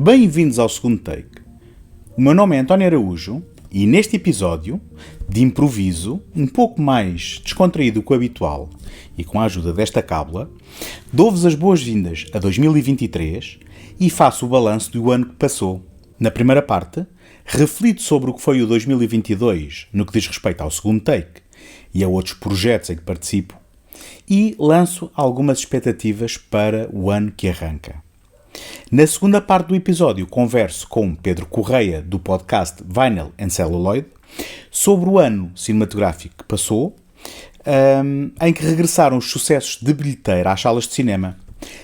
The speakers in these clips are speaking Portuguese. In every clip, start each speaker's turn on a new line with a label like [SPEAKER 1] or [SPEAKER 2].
[SPEAKER 1] Bem-vindos ao segundo take. O meu nome é António Araújo e neste episódio, de improviso, um pouco mais descontraído do que o habitual e com a ajuda desta cábula, dou-vos as boas-vindas a 2023 e faço o balanço do ano que passou. Na primeira parte, reflito sobre o que foi o 2022 no que diz respeito ao segundo take e a outros projetos em que participo e lanço algumas expectativas para o ano que arranca. Na segunda parte do episódio converso com Pedro Correia do podcast Vinyl and Celluloid sobre o ano cinematográfico que passou, em que regressaram os sucessos de bilheteira às salas de cinema.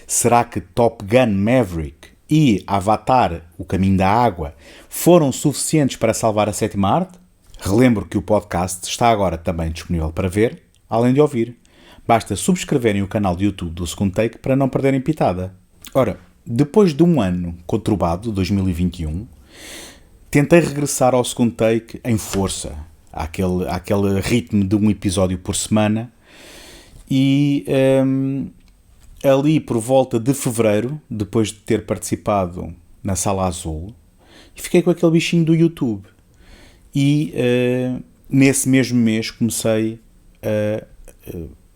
[SPEAKER 1] Será que Top Gun Maverick e Avatar, O Caminho da Água, foram suficientes para salvar a sétima arte? Relembro que o podcast está agora também disponível para ver, além de ouvir. Basta subscreverem o canal de YouTube do Segundo Take para não perderem pitada. Ora, depois de um ano conturbado, 2021, tentei regressar ao Segundo Take em força, àquele ritmo de um episódio por semana, e ali por volta de fevereiro, depois de ter participado na Sala Azul, fiquei com aquele bichinho do YouTube. E nesse mesmo mês comecei a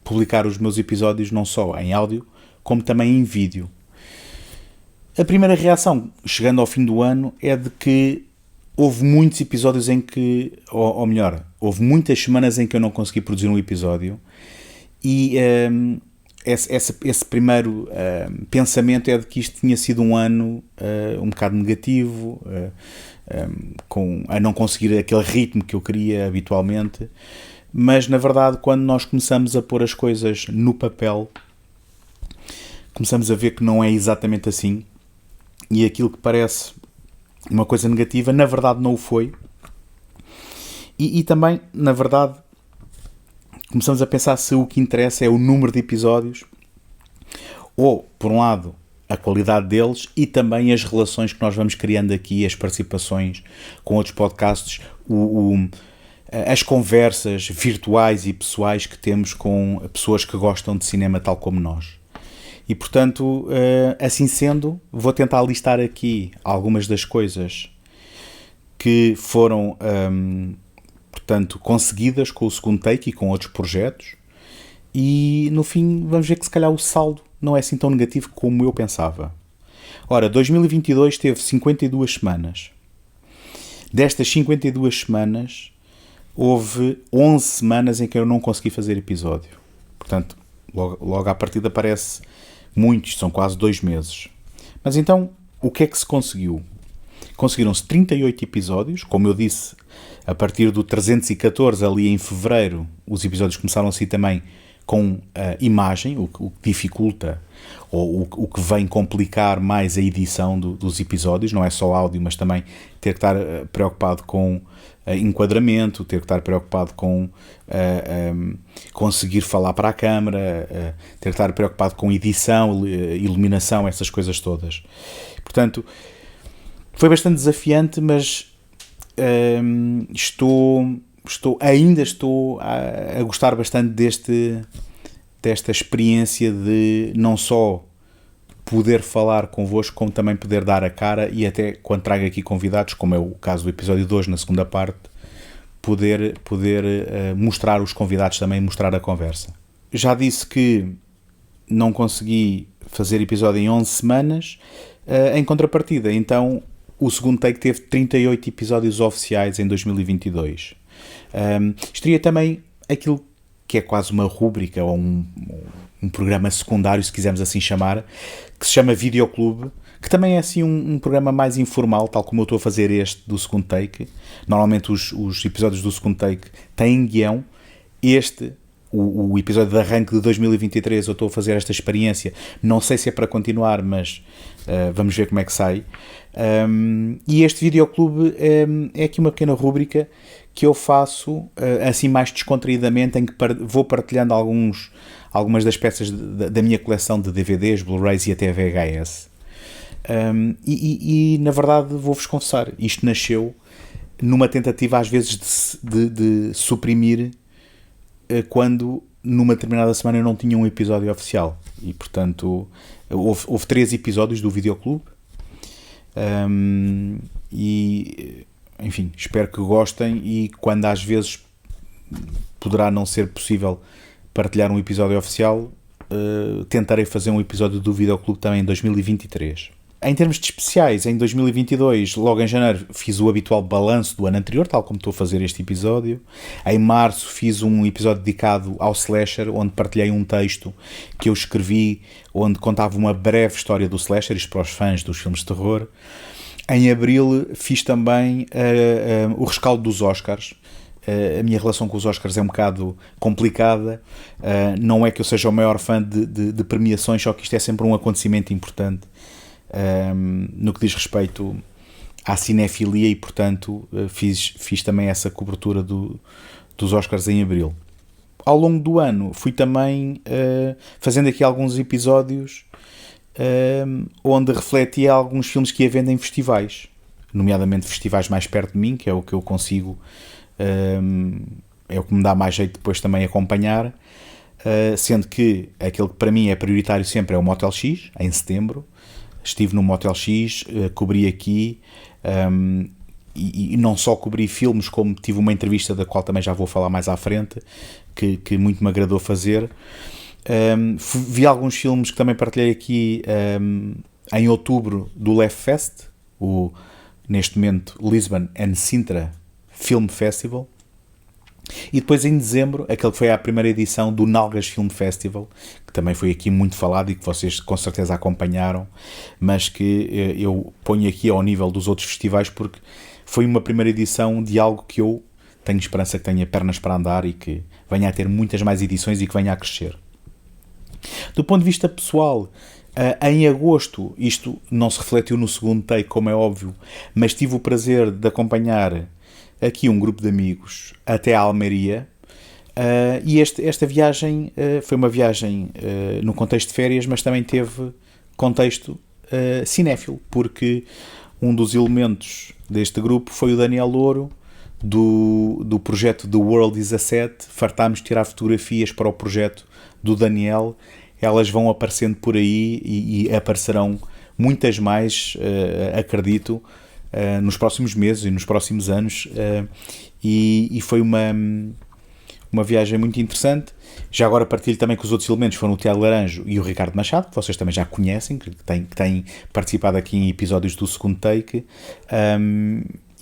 [SPEAKER 1] publicar os meus episódios não só em áudio, como também em vídeo. A primeira reação, chegando ao fim do ano, é de que houve muitos episódios em que, ou melhor, houve muitas semanas em que eu não consegui produzir um episódio e esse primeiro pensamento é de que isto tinha sido um ano um bocado negativo, a não conseguir aquele ritmo que eu queria habitualmente, mas na verdade quando nós começamos a pôr as coisas no papel, começamos a ver que não é exatamente assim. E aquilo que parece uma coisa negativa, na verdade não o foi. E também, na verdade, começamos a pensar se o que interessa é o número de episódios ou, por um lado, a qualidade deles e também as relações que nós vamos criando aqui, as participações com outros podcasts, as conversas virtuais e pessoais que temos com pessoas que gostam de cinema tal como nós. E, portanto, assim sendo, vou tentar listar aqui algumas das coisas que foram, portanto, conseguidas com o segundo take e com outros projetos. E, no fim, vamos ver que, se calhar, o saldo não é assim tão negativo como eu pensava. Ora, 2022 teve 52 semanas. Destas 52 semanas, houve 11 semanas em que eu não consegui fazer episódio. Portanto, logo à partida parece muitos, são quase 2 meses. Mas então, o que é que se conseguiu? Conseguiram-se 38 episódios, como eu disse, a partir do 314, ali em fevereiro, os episódios começaram a ser também com imagem, o que dificulta, ou o que vem complicar mais a edição dos episódios, não é só áudio, mas também ter que estar preocupado com enquadramento, ter que estar preocupado com conseguir falar para a câmara, ter que estar preocupado com edição, iluminação, essas coisas todas. Portanto, foi bastante desafiante, mas ainda estou a gostar bastante desta experiência de não só poder falar convosco, como também poder dar a cara e até quando trago aqui convidados, como é o caso do episódio 2 na segunda parte, poder mostrar os convidados também, mostrar a conversa. Já disse que não consegui fazer episódio em 11 semanas, em contrapartida, então o segundo take teve 38 episódios oficiais em 2022. Estaria também aquilo que é quase uma rúbrica ou um programa secundário, se quisermos assim chamar, que se chama Videoclube, que também é assim um programa mais informal, tal como eu estou a fazer este do segundo take. Normalmente os episódios do segundo take têm guião. O episódio de arranque de 2023, eu estou a fazer esta experiência. Não sei se é para continuar, mas vamos ver como é que sai. E este Videoclube é aqui uma pequena rúbrica que eu faço assim mais descontraídamente, em que vou partilhando algumas das peças da minha coleção de DVDs, Blu-rays e até VHS. Na verdade, vou-vos confessar, isto nasceu numa tentativa às vezes de suprimir quando numa determinada semana eu não tinha um episódio oficial. E portanto houve 3 episódios do Videoclube E, enfim, espero que gostem, e quando às vezes poderá não ser possível partilhar um episódio oficial, tentarei fazer um episódio do Videoclube também em 2023. Em termos de especiais, em 2022, logo em janeiro, fiz o habitual balanço do ano anterior, tal como estou a fazer este episódio. Em março fiz um episódio dedicado ao slasher, onde partilhei um texto que eu escrevi, onde contava uma breve história do slasher, isto para os fãs dos filmes de terror. Em abril fiz também o rescaldo dos Oscars. A minha relação com os Oscars é um bocado complicada. Não é que eu seja o maior fã de premiações, só que isto é sempre um acontecimento importante no que diz respeito à cinefilia, e portanto fiz também essa cobertura dos Oscars em abril. Ao longo do ano fui também fazendo aqui alguns episódios onde refletia alguns filmes que ia vendo em festivais, nomeadamente festivais mais perto de mim, que é o que eu consigo, é o que me dá mais jeito depois também acompanhar, sendo que aquele que para mim é prioritário sempre é o Motel X. Em setembro estive no Motel X, cobri aqui, e não só cobri filmes, como tive uma entrevista da qual também já vou falar mais à frente, que muito me agradou fazer. Vi alguns filmes que também partilhei aqui em outubro do Left Fest, neste momento Lisbon and Sintra Film Festival, e depois em dezembro aquele que foi a primeira edição do Nalgas Film Festival, que também foi aqui muito falado e que vocês com certeza acompanharam, mas que eu ponho aqui ao nível dos outros festivais porque foi uma primeira edição de algo que eu tenho esperança que tenha pernas para andar e que venha a ter muitas mais edições e que venha a crescer. Do ponto de vista pessoal, em agosto, isto não se refletiu no segundo take, como é óbvio, mas tive o prazer de acompanhar aqui um grupo de amigos até a Almeria, e esta viagem foi uma viagem no contexto de férias, mas também teve contexto cinéfilo, porque um dos elementos deste grupo foi o Daniel Louro, do projeto The World is a Set. Fartámos de tirar fotografias para o projeto do Daniel, elas vão aparecendo por aí e aparecerão muitas mais, acredito, nos próximos meses e nos próximos anos, e foi uma viagem muito interessante. Já agora partilho também que os outros elementos foram o Tiago Laranjo e o Ricardo Machado, que vocês também já conhecem, que têm participado aqui em episódios do segundo take,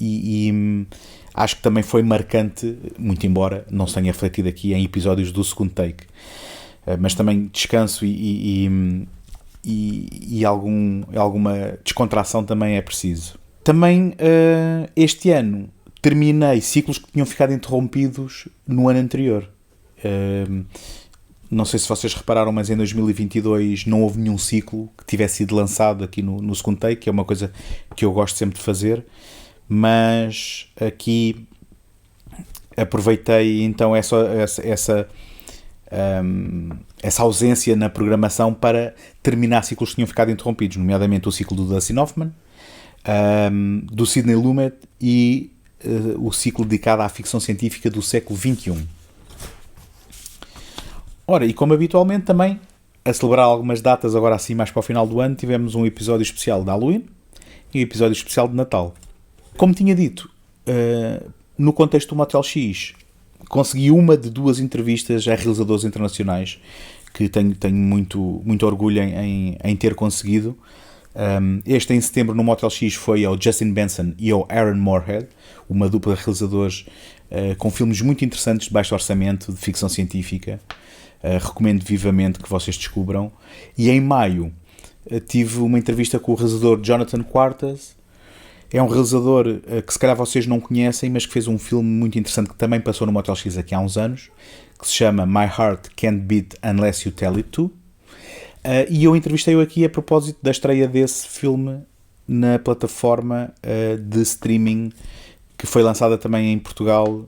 [SPEAKER 1] e acho que também foi marcante, muito embora não se tenha refletido aqui em episódios do segundo take, mas também descanso e alguma descontração também é preciso. Também este ano terminei ciclos que tinham ficado interrompidos no ano anterior. Não sei se vocês repararam, mas em 2022 não houve nenhum ciclo que tivesse sido lançado aqui no segundo take, que é uma coisa que eu gosto sempre de fazer, mas aqui aproveitei então essa ausência na programação para terminar ciclos que tinham ficado interrompidos, nomeadamente o ciclo do Dustin Hoffman, do Sidney Lumet e o ciclo dedicado à ficção científica do século XXI. Ora, e como habitualmente também, a celebrar algumas datas agora assim mais para o final do ano, tivemos um episódio especial de Halloween e um episódio especial de Natal. Como tinha dito, no contexto do Motel X, consegui uma de duas entrevistas a realizadores internacionais que tenho muito orgulho em ter conseguido. Este em setembro no Motel X foi ao Justin Benson e ao Aaron Moorhead, uma dupla de realizadores com filmes muito interessantes de baixo orçamento, de ficção científica. Recomendo vivamente que vocês descubram. E em maio tive uma entrevista com o realizador Jonathan Quartas. É um realizador que se calhar vocês não conhecem, mas que fez um filme muito interessante que também passou no Motel X aqui há uns anos, que se chama My Heart Can't Beat Unless You Tell It To. E eu entrevistei-o aqui a propósito da estreia desse filme na plataforma de streaming que foi lançada também em Portugal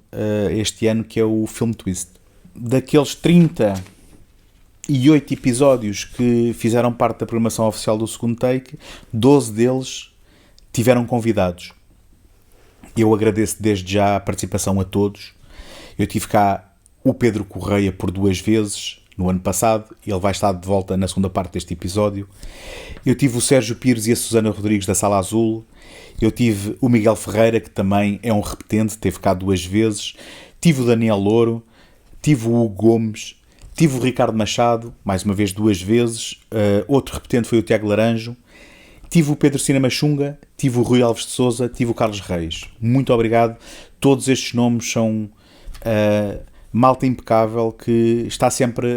[SPEAKER 1] este ano, que é o Film Twist. Daqueles 38 episódios que fizeram parte da programação oficial do segundo take, 12 deles tiveram convidados. Eu agradeço desde já a participação a todos. Eu tive cá o Pedro Correia por 2 vezes, no ano passado. Ele vai estar de volta na segunda parte deste episódio. Eu tive o Sérgio Pires e a Susana Rodrigues da Sala Azul. Eu tive o Miguel Ferreira, que também é um repetente, teve cá 2 vezes. Tive o Daniel Louro. Tive o Hugo Gomes. Tive o Ricardo Machado, mais uma vez 2 vezes. Outro repetente foi o Tiago Laranjo. Tive o Pedro Cinema Xunga. Tive o Rui Alves de Souza. Tive o Carlos Reis. Muito obrigado. Todos estes nomes são malta impecável que está sempre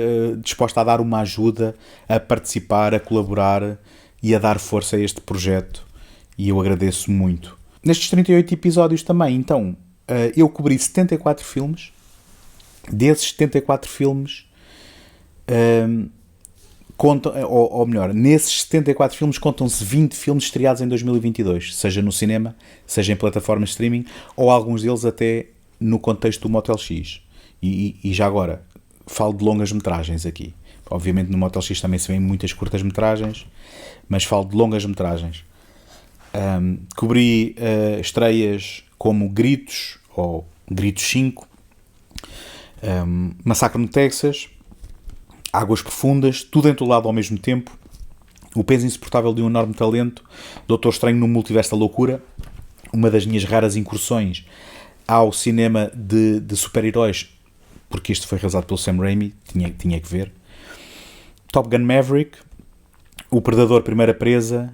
[SPEAKER 1] disposta a dar uma ajuda, a participar, a colaborar e a dar força a este projeto. E eu agradeço muito. Nestes 38 episódios também, então, eu cobri 74 filmes. Desses 74 filmes, nesses 74 filmes contam-se 20 filmes estreados em 2022, seja no cinema, seja em plataformas de streaming, ou alguns deles até no contexto do Motel X. E já agora, falo de longas-metragens aqui. Obviamente no Motel X também se vêem muitas curtas-metragens, mas falo de longas-metragens. Cobri estreias como Gritos, ou Gritos 5, Massacre no Texas, Águas Profundas, Tudo Entulhado ao Mesmo Tempo, O Peso Insuportável de um Enorme Talento, Doutor Estranho no Multiverso da Loucura, uma das minhas raras incursões ao cinema de super-heróis, porque este foi realizado pelo Sam Raimi, tinha que ver. Top Gun Maverick, O Predador Primeira Presa.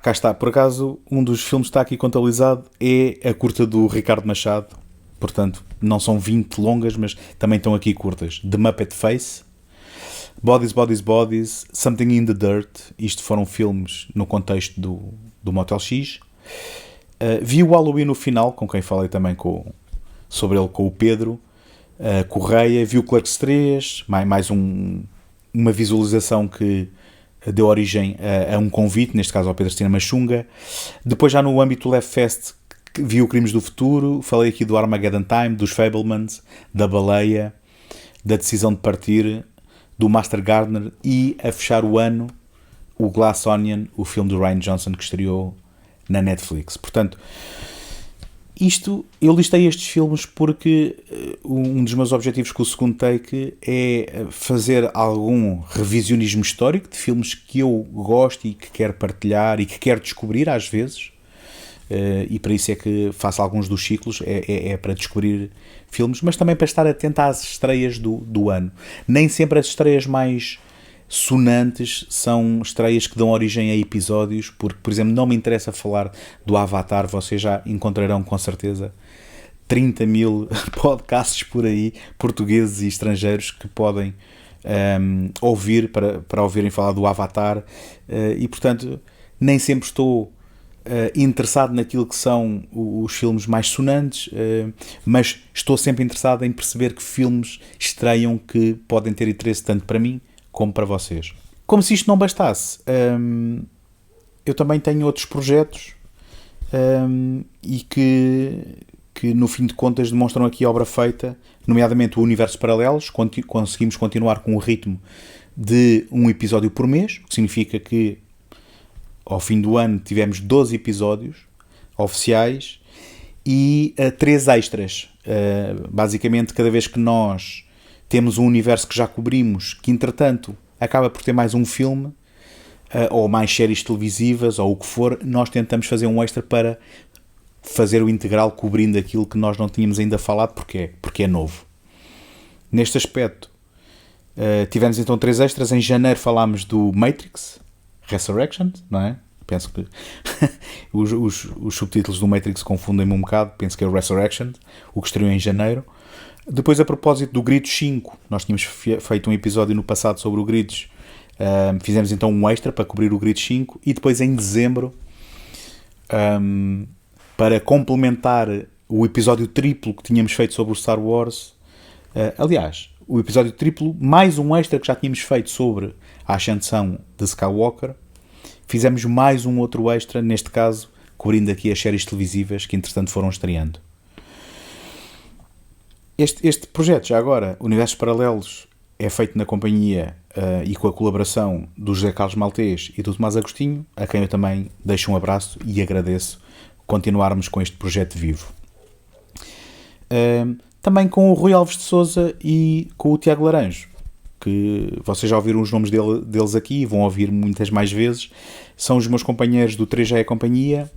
[SPEAKER 1] Cá está, por acaso um dos filmes que está aqui contabilizado é a curta do Ricardo Machado, portanto não são 20 longas, mas também estão aqui curtas. The Muppet Face, Bodies, Bodies, Bodies, Something in the Dirt. Isto foram filmes no contexto do Motel X. Vi o Halloween no final, com quem falei também sobre ele com o Pedro Correia. Vi o Clerks 3, mais uma visualização que deu origem a um convite, neste caso ao Pedro Cinema Xunga. Depois, já no âmbito do Left Fest, vi o Crimes do Futuro. Falei aqui do Armageddon Time, dos Fabelmans, da Baleia, da Decisão de Partir, do Master Gardener, e a fechar o ano, o Glass Onion, o filme do Rian Johnson que estreou na Netflix. Portanto, eu listei estes filmes porque um dos meus objetivos com o segundo take é fazer algum revisionismo histórico de filmes que eu gosto e que quero partilhar e que quero descobrir às vezes, e para isso é que faço alguns dos ciclos, é para descobrir filmes, mas também para estar atento às estreias do ano. Nem sempre as estreias mais sonantes são estreias que dão origem a episódios, porque, por exemplo, não me interessa falar do Avatar. Vocês já encontrarão com certeza 30 mil podcasts por aí, portugueses e estrangeiros, que podem ouvir para ouvirem falar do Avatar, e portanto nem sempre estou interessado naquilo que são os filmes mais sonantes, mas estou sempre interessado em perceber que filmes estreiam que podem ter interesse tanto para mim como para vocês. Como se isto não bastasse, eu também tenho outros projetos e que no fim de contas demonstram aqui obra feita, nomeadamente o Universos Paralelos. Conseguimos continuar com o ritmo de um episódio por mês, o que significa que ao fim do ano tivemos 12 episódios oficiais e 3 extras. Basicamente, cada vez que nós temos um universo que já cobrimos, que entretanto acaba por ter mais um filme, ou mais séries televisivas, ou o que for, nós tentamos fazer um extra para fazer o integral cobrindo aquilo que nós não tínhamos ainda falado, porque é novo. Neste aspecto, tivemos então 3 extras. Em janeiro falámos do Matrix Resurrection, não é? Penso que os subtítulos do Matrix confundem-me um bocado. Penso que é o Resurrection, o que estreou em janeiro. Depois, a propósito do Gritos 5, nós tínhamos feito um episódio no passado sobre o Gritos. Fizemos então um extra para cobrir o Gritos 5. E depois, em dezembro, para complementar o episódio triplo que tínhamos feito sobre o Star Wars, aliás, o episódio triplo mais um extra que já tínhamos feito sobre a ascensão de Skywalker, fizemos mais um outro extra, neste caso cobrindo aqui as séries televisivas que entretanto foram estreando. Este projeto, já agora, Universos Paralelos, é feito na companhia e com a colaboração do José Carlos Maltês e do Tomás Agostinho, a quem eu também deixo um abraço e agradeço continuarmos com este projeto vivo. também com o Rui Alves de Sousa e com o Tiago Laranjo, que vocês já ouviram os nomes deles aqui e vão ouvir muitas mais vezes. São os meus companheiros do 3 já é Companhia.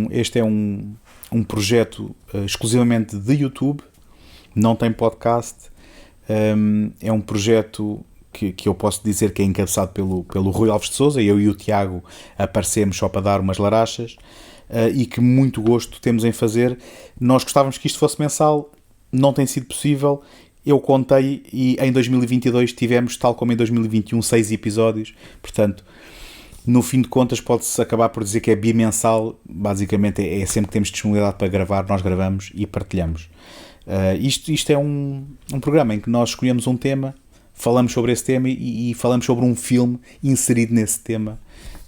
[SPEAKER 1] Este é um projeto exclusivamente de YouTube, não tem podcast. É um projeto que eu posso dizer que é encabeçado pelo Rui Alves de Sousa. Eu e o Tiago aparecemos só para dar umas larachas, e que muito gosto temos em fazer. Nós gostávamos que isto fosse mensal, não tem sido possível. Eu contei e em 2022 tivemos, tal como em 2021, 6 episódios. Portanto, no fim de contas pode-se acabar por dizer que é bimensal. Basicamente é sempre que temos disponibilidade para gravar, nós gravamos e partilhamos. Isto é um programa em que nós escolhemos um tema, falamos sobre esse tema e falamos sobre um filme inserido nesse tema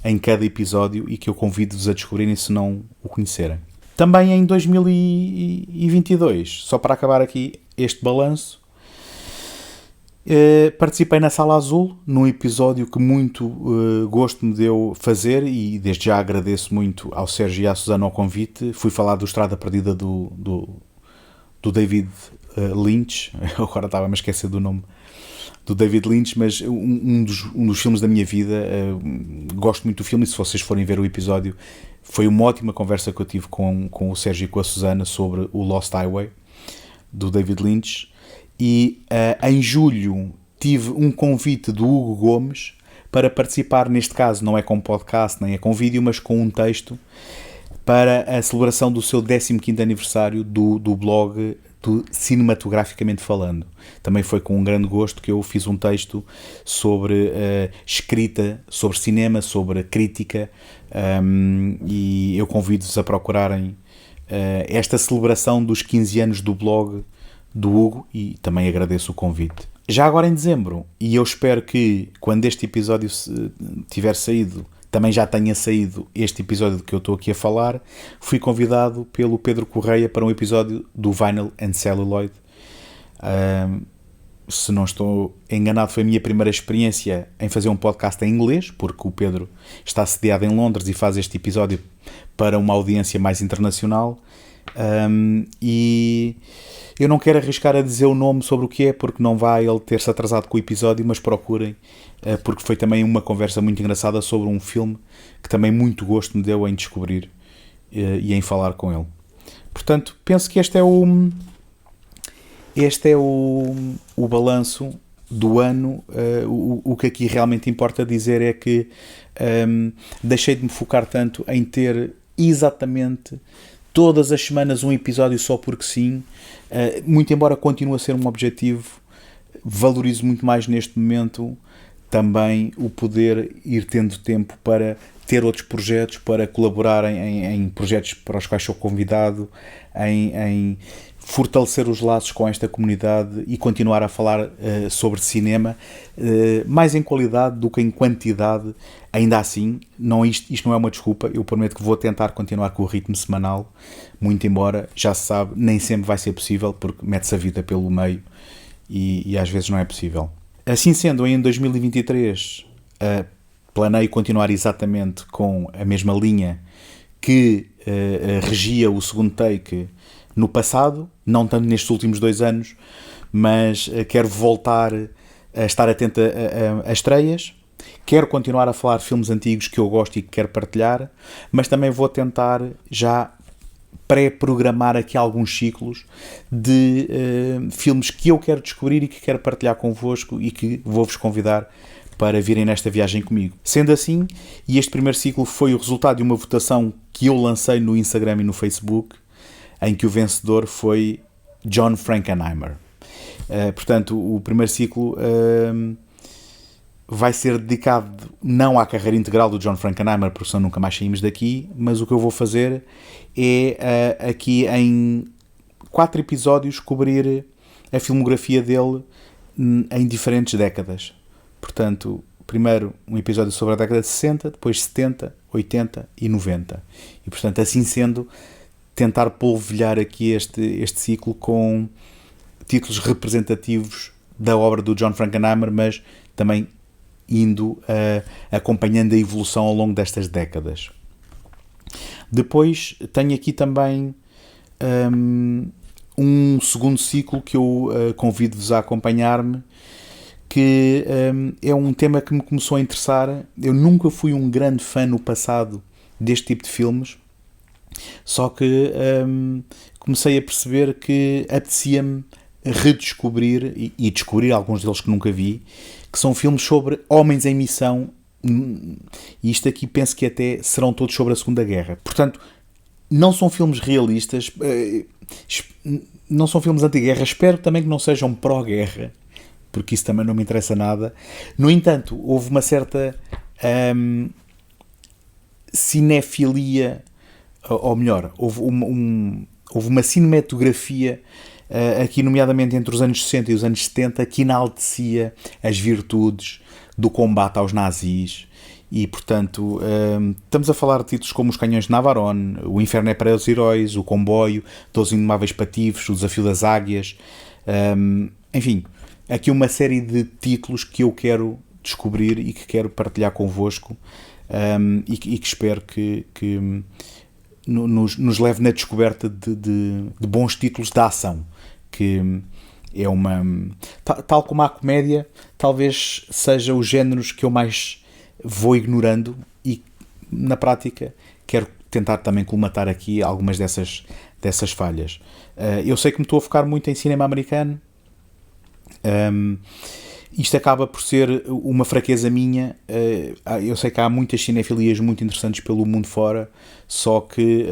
[SPEAKER 1] em cada episódio, e que eu convido-vos a descobrirem se não o conhecerem. Também em 2022, só para acabar aqui este balanço, participei na Sala Azul, num episódio que muito gosto me deu fazer, e desde já agradeço muito ao Sérgio e à Susana o convite. Fui falar do Estrada Perdida do David Lynch. Eu agora estava a me esquecer do nome do David Lynch, mas um dos filmes da minha vida. Gosto muito do filme, e se vocês forem ver o episódio, foi uma ótima conversa que eu tive com o Sérgio e com a Susana sobre o Lost Highway, do David Lynch. E em julho tive um convite do Hugo Gomes para participar, neste caso não é com podcast nem é com vídeo, mas com um texto, para a celebração do seu 15º aniversário do blog do Cinematograficamente Falando. Também foi com um grande gosto que eu fiz um texto sobre escrita, sobre cinema, sobre crítica, e eu convido-vos a procurarem esta celebração dos 15 anos do blog do Hugo, e também agradeço o convite. Já agora em dezembro, e eu espero que quando este episódio tiver saído, também já tenha saído este episódio que eu estou aqui a falar, fui convidado pelo Pedro Correia para um episódio do Vinyl and Celluloid. Se não estou enganado, foi a minha primeira experiência em fazer um podcast em inglês, porque o Pedro está sediado em Londres e faz este episódio para uma audiência mais internacional. E eu não quero arriscar a dizer o nome sobre o que é, porque não vai ele ter-se atrasado com o episódio, mas procurem, porque foi também uma conversa muito engraçada sobre um filme que também muito gosto me deu em descobrir e em falar com ele. Portanto, penso que este é o balanço do ano. O que aqui realmente importa dizer é que deixei de me focar tanto em ter exatamente todas as semanas um episódio só porque sim. Muito embora continue a ser um objetivo, valorizo muito mais neste momento também o poder ir tendo tempo para ter outros projetos, para colaborar em projetos para os quais sou convidado, em fortalecer os laços com esta comunidade e continuar a falar sobre cinema, mais em qualidade do que em quantidade. Ainda assim, isto não é uma desculpa. Eu prometo que vou tentar continuar com o ritmo semanal, muito embora, já se sabe, nem sempre vai ser possível, porque mete-se a vida pelo meio e às vezes não é possível. Assim sendo, em 2023 planeio continuar exatamente com a mesma linha que regia o segundo take no passado, não tanto nestes últimos 2 anos, mas quero voltar a estar atento a estreias. Quero continuar a falar de filmes antigos que eu gosto e que quero partilhar, mas também vou tentar já pré-programar aqui alguns ciclos de filmes que eu quero descobrir e que quero partilhar convosco, e que vou-vos convidar para virem nesta viagem comigo. Sendo assim, e este primeiro ciclo foi o resultado de uma votação que eu lancei no Instagram e no Facebook, em que o vencedor foi John Frankenheimer. Portanto, o primeiro ciclo vai ser dedicado não à carreira integral do John Frankenheimer, porque senão nunca mais saímos daqui, mas o que eu vou fazer é aqui em 4 episódios cobrir a filmografia dele em diferentes décadas. Portanto, primeiro um episódio sobre a década de 60, depois 70, 80 e 90. E portanto, assim sendo, tentar polvilhar aqui este ciclo com títulos representativos da obra do John Frankenheimer, mas também indo acompanhando a evolução ao longo destas décadas. Depois tenho aqui também um segundo ciclo que eu convido-vos a acompanhar-me, que é um tema que me começou a interessar. Eu nunca fui um grande fã no passado deste tipo de filmes, só que comecei a perceber que apetecia-me redescobrir e descobrir alguns deles que nunca vi, que são filmes sobre homens em missão, e isto aqui penso que até serão todos sobre a Segunda Guerra. Portanto, não são filmes realistas, não são filmes anti-guerra, espero também que não sejam pró-guerra, porque isso também não me interessa nada. No entanto, houve uma certa cinefilia, ou melhor, houve uma cinematografia aqui, nomeadamente entre os anos 60 e os anos 70, que enaltecia as virtudes do combate aos nazis. E, portanto, estamos a falar de títulos como Os Canhões de Navarone, O Inferno é para os Heróis, O Comboio, 12 Indomáveis Patifes, O Desafio das Águias, enfim, aqui uma série de títulos que eu quero descobrir e que quero partilhar convosco, e que espero que nos leve na descoberta de bons títulos de ação, que é uma... Tal como a comédia, talvez seja os géneros que eu mais vou ignorando, e na prática quero tentar também colmatar aqui algumas dessas falhas. Eu sei que me estou a focar muito em cinema americano. Isto acaba por ser uma fraqueza minha. Eu sei que há muitas cinefilias muito interessantes pelo mundo fora, só que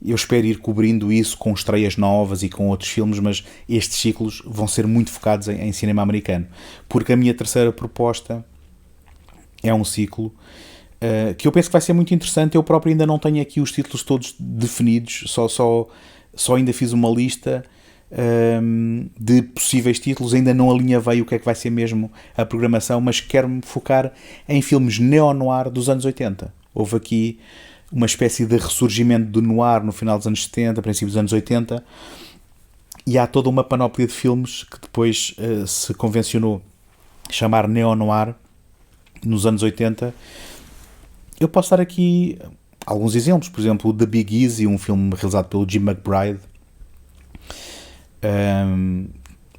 [SPEAKER 1] eu espero ir cobrindo isso com estreias novas e com outros filmes, mas estes ciclos vão ser muito focados em cinema americano, porque a minha terceira proposta é um ciclo que eu penso que vai ser muito interessante. Eu próprio ainda não tenho aqui os títulos todos definidos, só ainda fiz uma lista de possíveis títulos, ainda não alinhavei o que é que vai ser mesmo a programação, mas quero-me focar em filmes neo-noir dos anos 80. Houve aqui uma espécie de ressurgimento do noir no final dos anos 70, princípios dos anos 80, e há toda uma panóplia de filmes que depois se convencionou chamar neo-noir nos anos 80. Eu posso dar aqui alguns exemplos, por exemplo, o The Big Easy, um filme realizado pelo Jim McBride.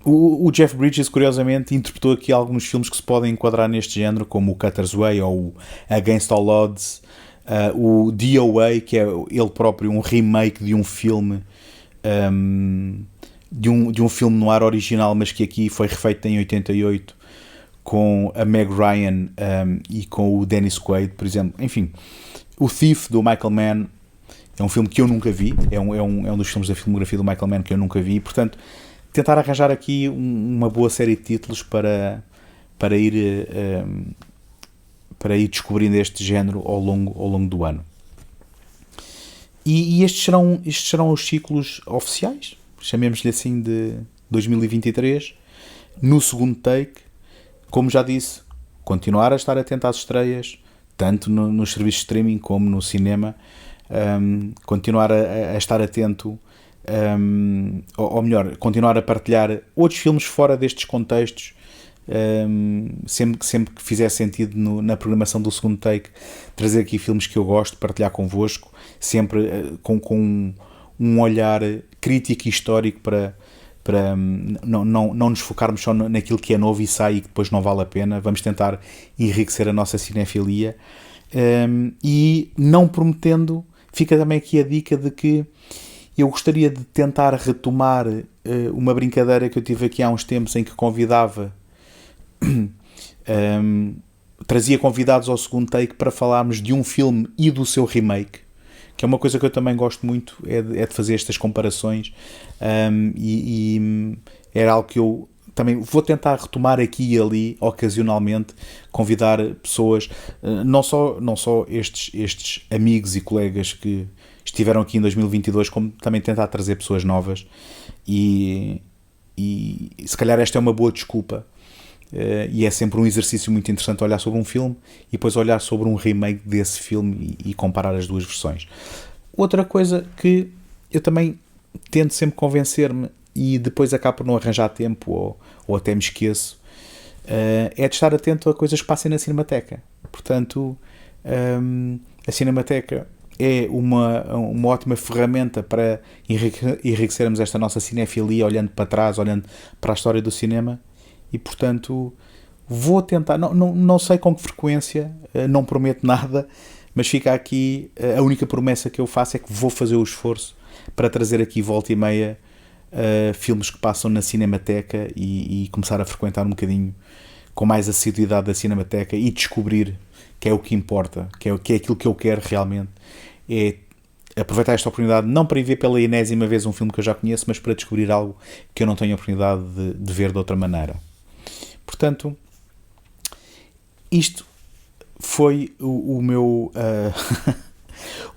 [SPEAKER 1] O Jeff Bridges, curiosamente, interpretou aqui alguns filmes que se podem enquadrar neste género, como o Cutter's Way ou o Against All Odds, o DOA, que é ele próprio um remake de um filme, de um filme noir original, mas que aqui foi refeito em 88 com a Meg Ryan e com o Dennis Quaid, por exemplo. Enfim, o Thief, do Michael Mann, é um filme que eu nunca vi, é um dos filmes da filmografia do Michael Mann que eu nunca vi, portanto, tentar arranjar aqui uma boa série de títulos para ir descobrindo este género ao longo do ano. E estes serão os ciclos oficiais, chamemos-lhe assim, de 2023, no segundo take. Como já disse, continuar a estar atento às estreias, tanto nos serviços de streaming como no cinema, continuar a estar atento, ou melhor, continuar a partilhar outros filmes fora destes contextos, sempre que fizer sentido na programação do segundo take, trazer aqui filmes que eu gosto, partilhar convosco, sempre com um olhar crítico e histórico para não nos focarmos só naquilo que é novo e sai e que depois não vale a pena. Vamos tentar enriquecer a nossa cinefilia, e não prometendo, fica também aqui a dica de que eu gostaria de tentar retomar uma brincadeira que eu tive aqui há uns tempos, em que convidava, trazia convidados ao segundo take para falarmos de um filme e do seu remake, que é uma coisa que eu também gosto muito, é de fazer estas comparações, e era algo que eu também vou tentar retomar aqui e ali, ocasionalmente, convidar pessoas, não só estes amigos e colegas que estiveram aqui em 2022, como também tentar trazer pessoas novas, e se calhar esta é uma boa desculpa, e é sempre um exercício muito interessante olhar sobre um filme e depois olhar sobre um remake desse filme e comparar as duas versões. Outra coisa que eu também tento sempre convencer-me, e depois acabo por não arranjar tempo ou até me esqueço, é de estar atento a coisas que passem na Cinemateca. Portanto, a Cinemateca é uma ótima ferramenta para enriquecermos esta nossa cinefilia, olhando para trás, olhando para a história do cinema, e portanto vou tentar, não sei com que frequência, não prometo nada, mas fica aqui, a única promessa que eu faço é que vou fazer o esforço para trazer aqui volta e meia filmes que passam na Cinemateca e começar a frequentar um bocadinho com mais assiduidade da Cinemateca e descobrir que é o que importa, que é aquilo que eu quero realmente, é aproveitar esta oportunidade não para ir ver pela enésima vez um filme que eu já conheço, mas para descobrir algo que eu não tenho a oportunidade de ver de outra maneira. Portanto, isto foi o meu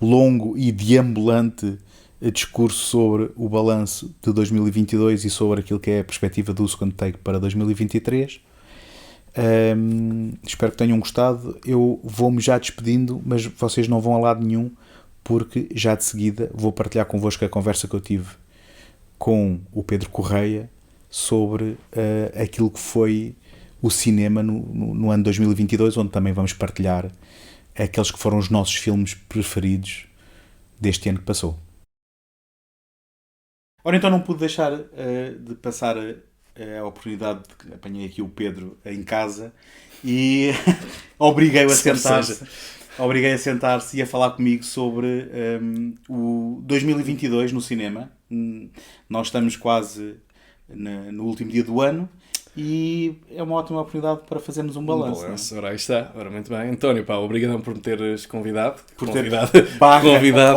[SPEAKER 1] longo e deambulante discurso sobre o balanço de 2022 e sobre aquilo que é a perspectiva do Second Take para 2023. Espero que tenham gostado. Eu vou-me já despedindo, mas vocês não vão a lado nenhum, porque já de seguida vou partilhar convosco a conversa que eu tive com o Pedro Correia sobre aquilo que foi o cinema no ano 2022, onde também vamos partilhar aqueles que foram os nossos filmes preferidos deste ano que passou. Ora, então não pude deixar de passar a oportunidade de que apanhei aqui o Pedro em casa e obriguei-o a sentar-se. Obriguei a sentar-se e a falar comigo sobre o 2022 no cinema. Nós estamos quase no último dia do ano e é uma ótima oportunidade para fazermos um balanço.
[SPEAKER 2] Ora, aí está. Ora, muito bem. António, obrigadão por me teres convidado.
[SPEAKER 1] Convidado.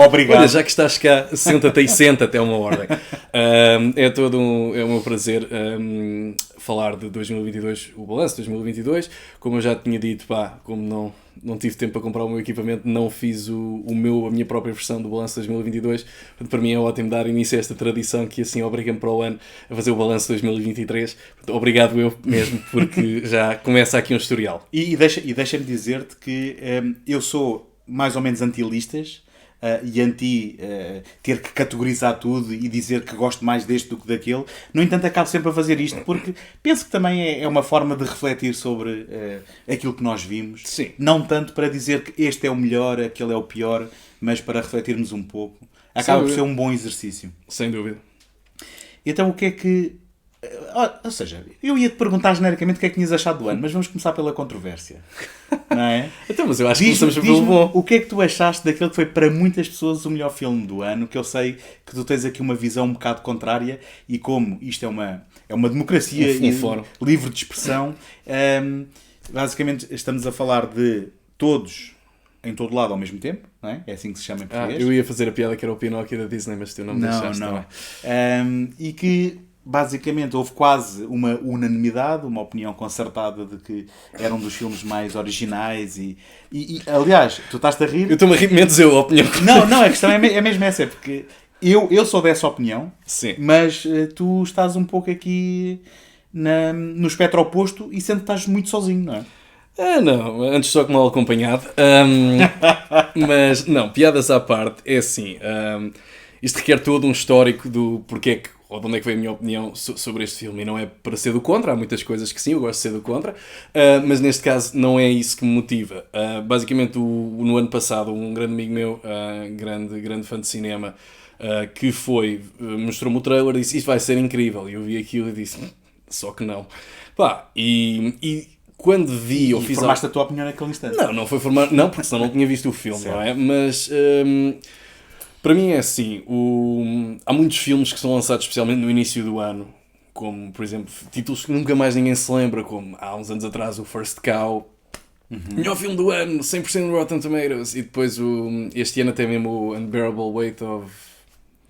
[SPEAKER 2] Obrigado. Olha, já que estás cá, senta-te e senta-te, é uma ordem. É o meu prazer falar de 2022, o balanço de 2022. Como eu já tinha dito, como não tive tempo para comprar o meu equipamento, não fiz a minha própria versão do balanço de 2022. Portanto, para mim é ótimo dar início a esta tradição que assim obriga-me para o ano a fazer o balanço de 2023. Portanto, obrigado eu mesmo, porque já começa aqui um historial.
[SPEAKER 1] E deixa-me dizer-te que eu sou mais ou menos anti-listas e anti ter que categorizar tudo e dizer que gosto mais deste do que daquele. No entanto, acabo sempre a fazer isto porque penso que também é uma forma de refletir sobre aquilo que nós vimos.
[SPEAKER 2] Sim.
[SPEAKER 1] Não tanto para dizer que este é o melhor, aquele é o pior, mas para refletirmos um pouco. Acaba por ser um bom exercício.
[SPEAKER 2] Sem dúvida.
[SPEAKER 1] Então, o que é que... Ou seja, eu ia-te perguntar genericamente o que é que tinhas achado do ano, mas vamos começar pela controvérsia. Não é?
[SPEAKER 2] Então, mas eu acho que começamos pelo bom.
[SPEAKER 1] O que é que tu achaste daquele que foi para muitas pessoas o melhor filme do ano? Que eu sei que tu tens aqui uma visão um bocado contrária e como isto é uma democracia livre de expressão, basicamente estamos a falar de todos em todo lado ao mesmo tempo, não é? É assim que se chama em português.
[SPEAKER 2] Eu ia fazer a piada que era o Pinóquio da Disney, mas tu não me deixaste.
[SPEAKER 1] Não. E que basicamente houve quase uma unanimidade, uma opinião concertada de que era um dos filmes mais originais e aliás, tu estás-te a rir...
[SPEAKER 2] Eu estou-me a rir, menos eu, a opinião.
[SPEAKER 1] Não, a questão é mesmo essa, porque eu sou dessa opinião,
[SPEAKER 2] sim,
[SPEAKER 1] mas tu estás um pouco aqui no espectro oposto e sempre estás muito sozinho, não é?
[SPEAKER 2] Não, antes só que mal acompanhado. Mas, não, piadas à parte, é assim, isto requer todo um histórico do porquê que, ou de onde é que veio a minha opinião sobre este filme, e não é para ser do contra, há muitas coisas que sim, eu gosto de ser do contra, mas neste caso não é isso que me motiva. Basicamente, no ano passado, um grande amigo meu, grande fã de cinema, que mostrou-me o trailer e disse, isto vai ser incrível, e eu vi aquilo e disse, só que não. E quando vi...
[SPEAKER 1] E formaste a tua opinião naquele instante?
[SPEAKER 2] Não foi formar... Não, porque senão não tinha visto o filme, não é? Mas... para mim é assim, há muitos filmes que são lançados especialmente no início do ano, como, por exemplo, títulos que nunca mais ninguém se lembra, como há uns anos atrás o First Cow, melhor filme do ano, 100% Rotten Tomatoes, e depois este ano até mesmo o Unbearable Weight of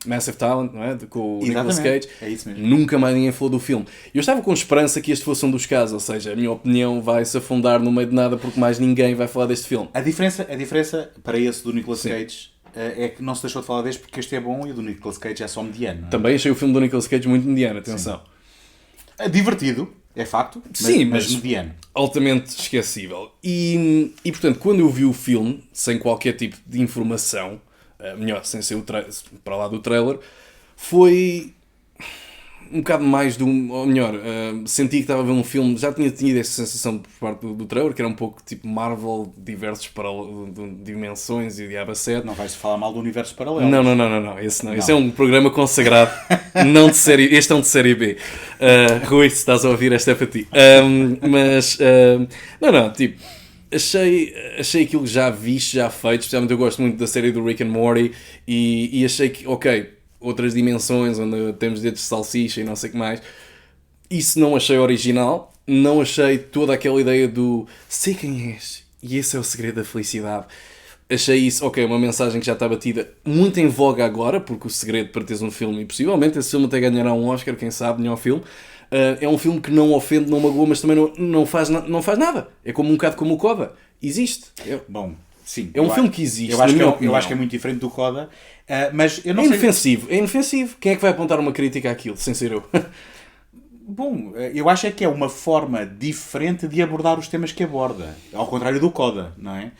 [SPEAKER 2] Massive Talent, não é? Com o Nicolas Cage.
[SPEAKER 1] É isso mesmo.
[SPEAKER 2] Nunca mais ninguém falou do filme. Eu estava com esperança que este fosse um dos casos, ou seja, a minha opinião vai se afundar no meio de nada porque mais ninguém vai falar deste filme.
[SPEAKER 1] A diferença para esse do Nicolas Cage é que não se deixou de falar deste porque este é bom e o do Nicolas Cage é só mediano. Não é?
[SPEAKER 2] Também achei o filme do Nicolas Cage muito mediano, atenção.
[SPEAKER 1] É divertido, é facto, mas mediano.
[SPEAKER 2] Altamente esquecível. E portanto, quando eu vi o filme, sem qualquer tipo de informação, melhor, sem ser para lá do trailer, foi um bocado mais do... Ou melhor, senti que estava a ver um filme... Já tinha tido essa sensação por parte do trailer, que era um pouco tipo Marvel, diversos dimensões e diabo a sete.
[SPEAKER 1] Não vais falar mal do universo paralelo.
[SPEAKER 2] Não. Esse não. Esse é um programa consagrado. Não de série... Este é um de série B. Rui, se estás a ouvir, esta é para ti. Tipo... Achei aquilo já visto, já feito. Especialmente eu gosto muito da série do Rick and Morty. E achei que, ok... outras dimensões onde temos dedos de salsicha e não sei o que mais. Isso não achei original, não achei toda aquela ideia do sei quem és e esse é o segredo da felicidade. Achei isso, ok, uma mensagem que já está batida muito em voga agora, porque o segredo para teres um filme, e possivelmente esse filme até ganhará um Oscar, quem sabe, melhor filme, é um filme que não ofende, não magoa, mas também não faz nada. É como um bocado como o Coda. Existe.
[SPEAKER 1] Bom, sim.
[SPEAKER 2] É um filme que existe.
[SPEAKER 1] Eu acho que é muito diferente do Coda. Mas eu não sei...
[SPEAKER 2] É inofensivo. Quem é que vai apontar uma crítica àquilo, sem ser eu?
[SPEAKER 1] Bom, eu acho é que é uma forma diferente de abordar os temas que aborda. Ao contrário do Coda, não é?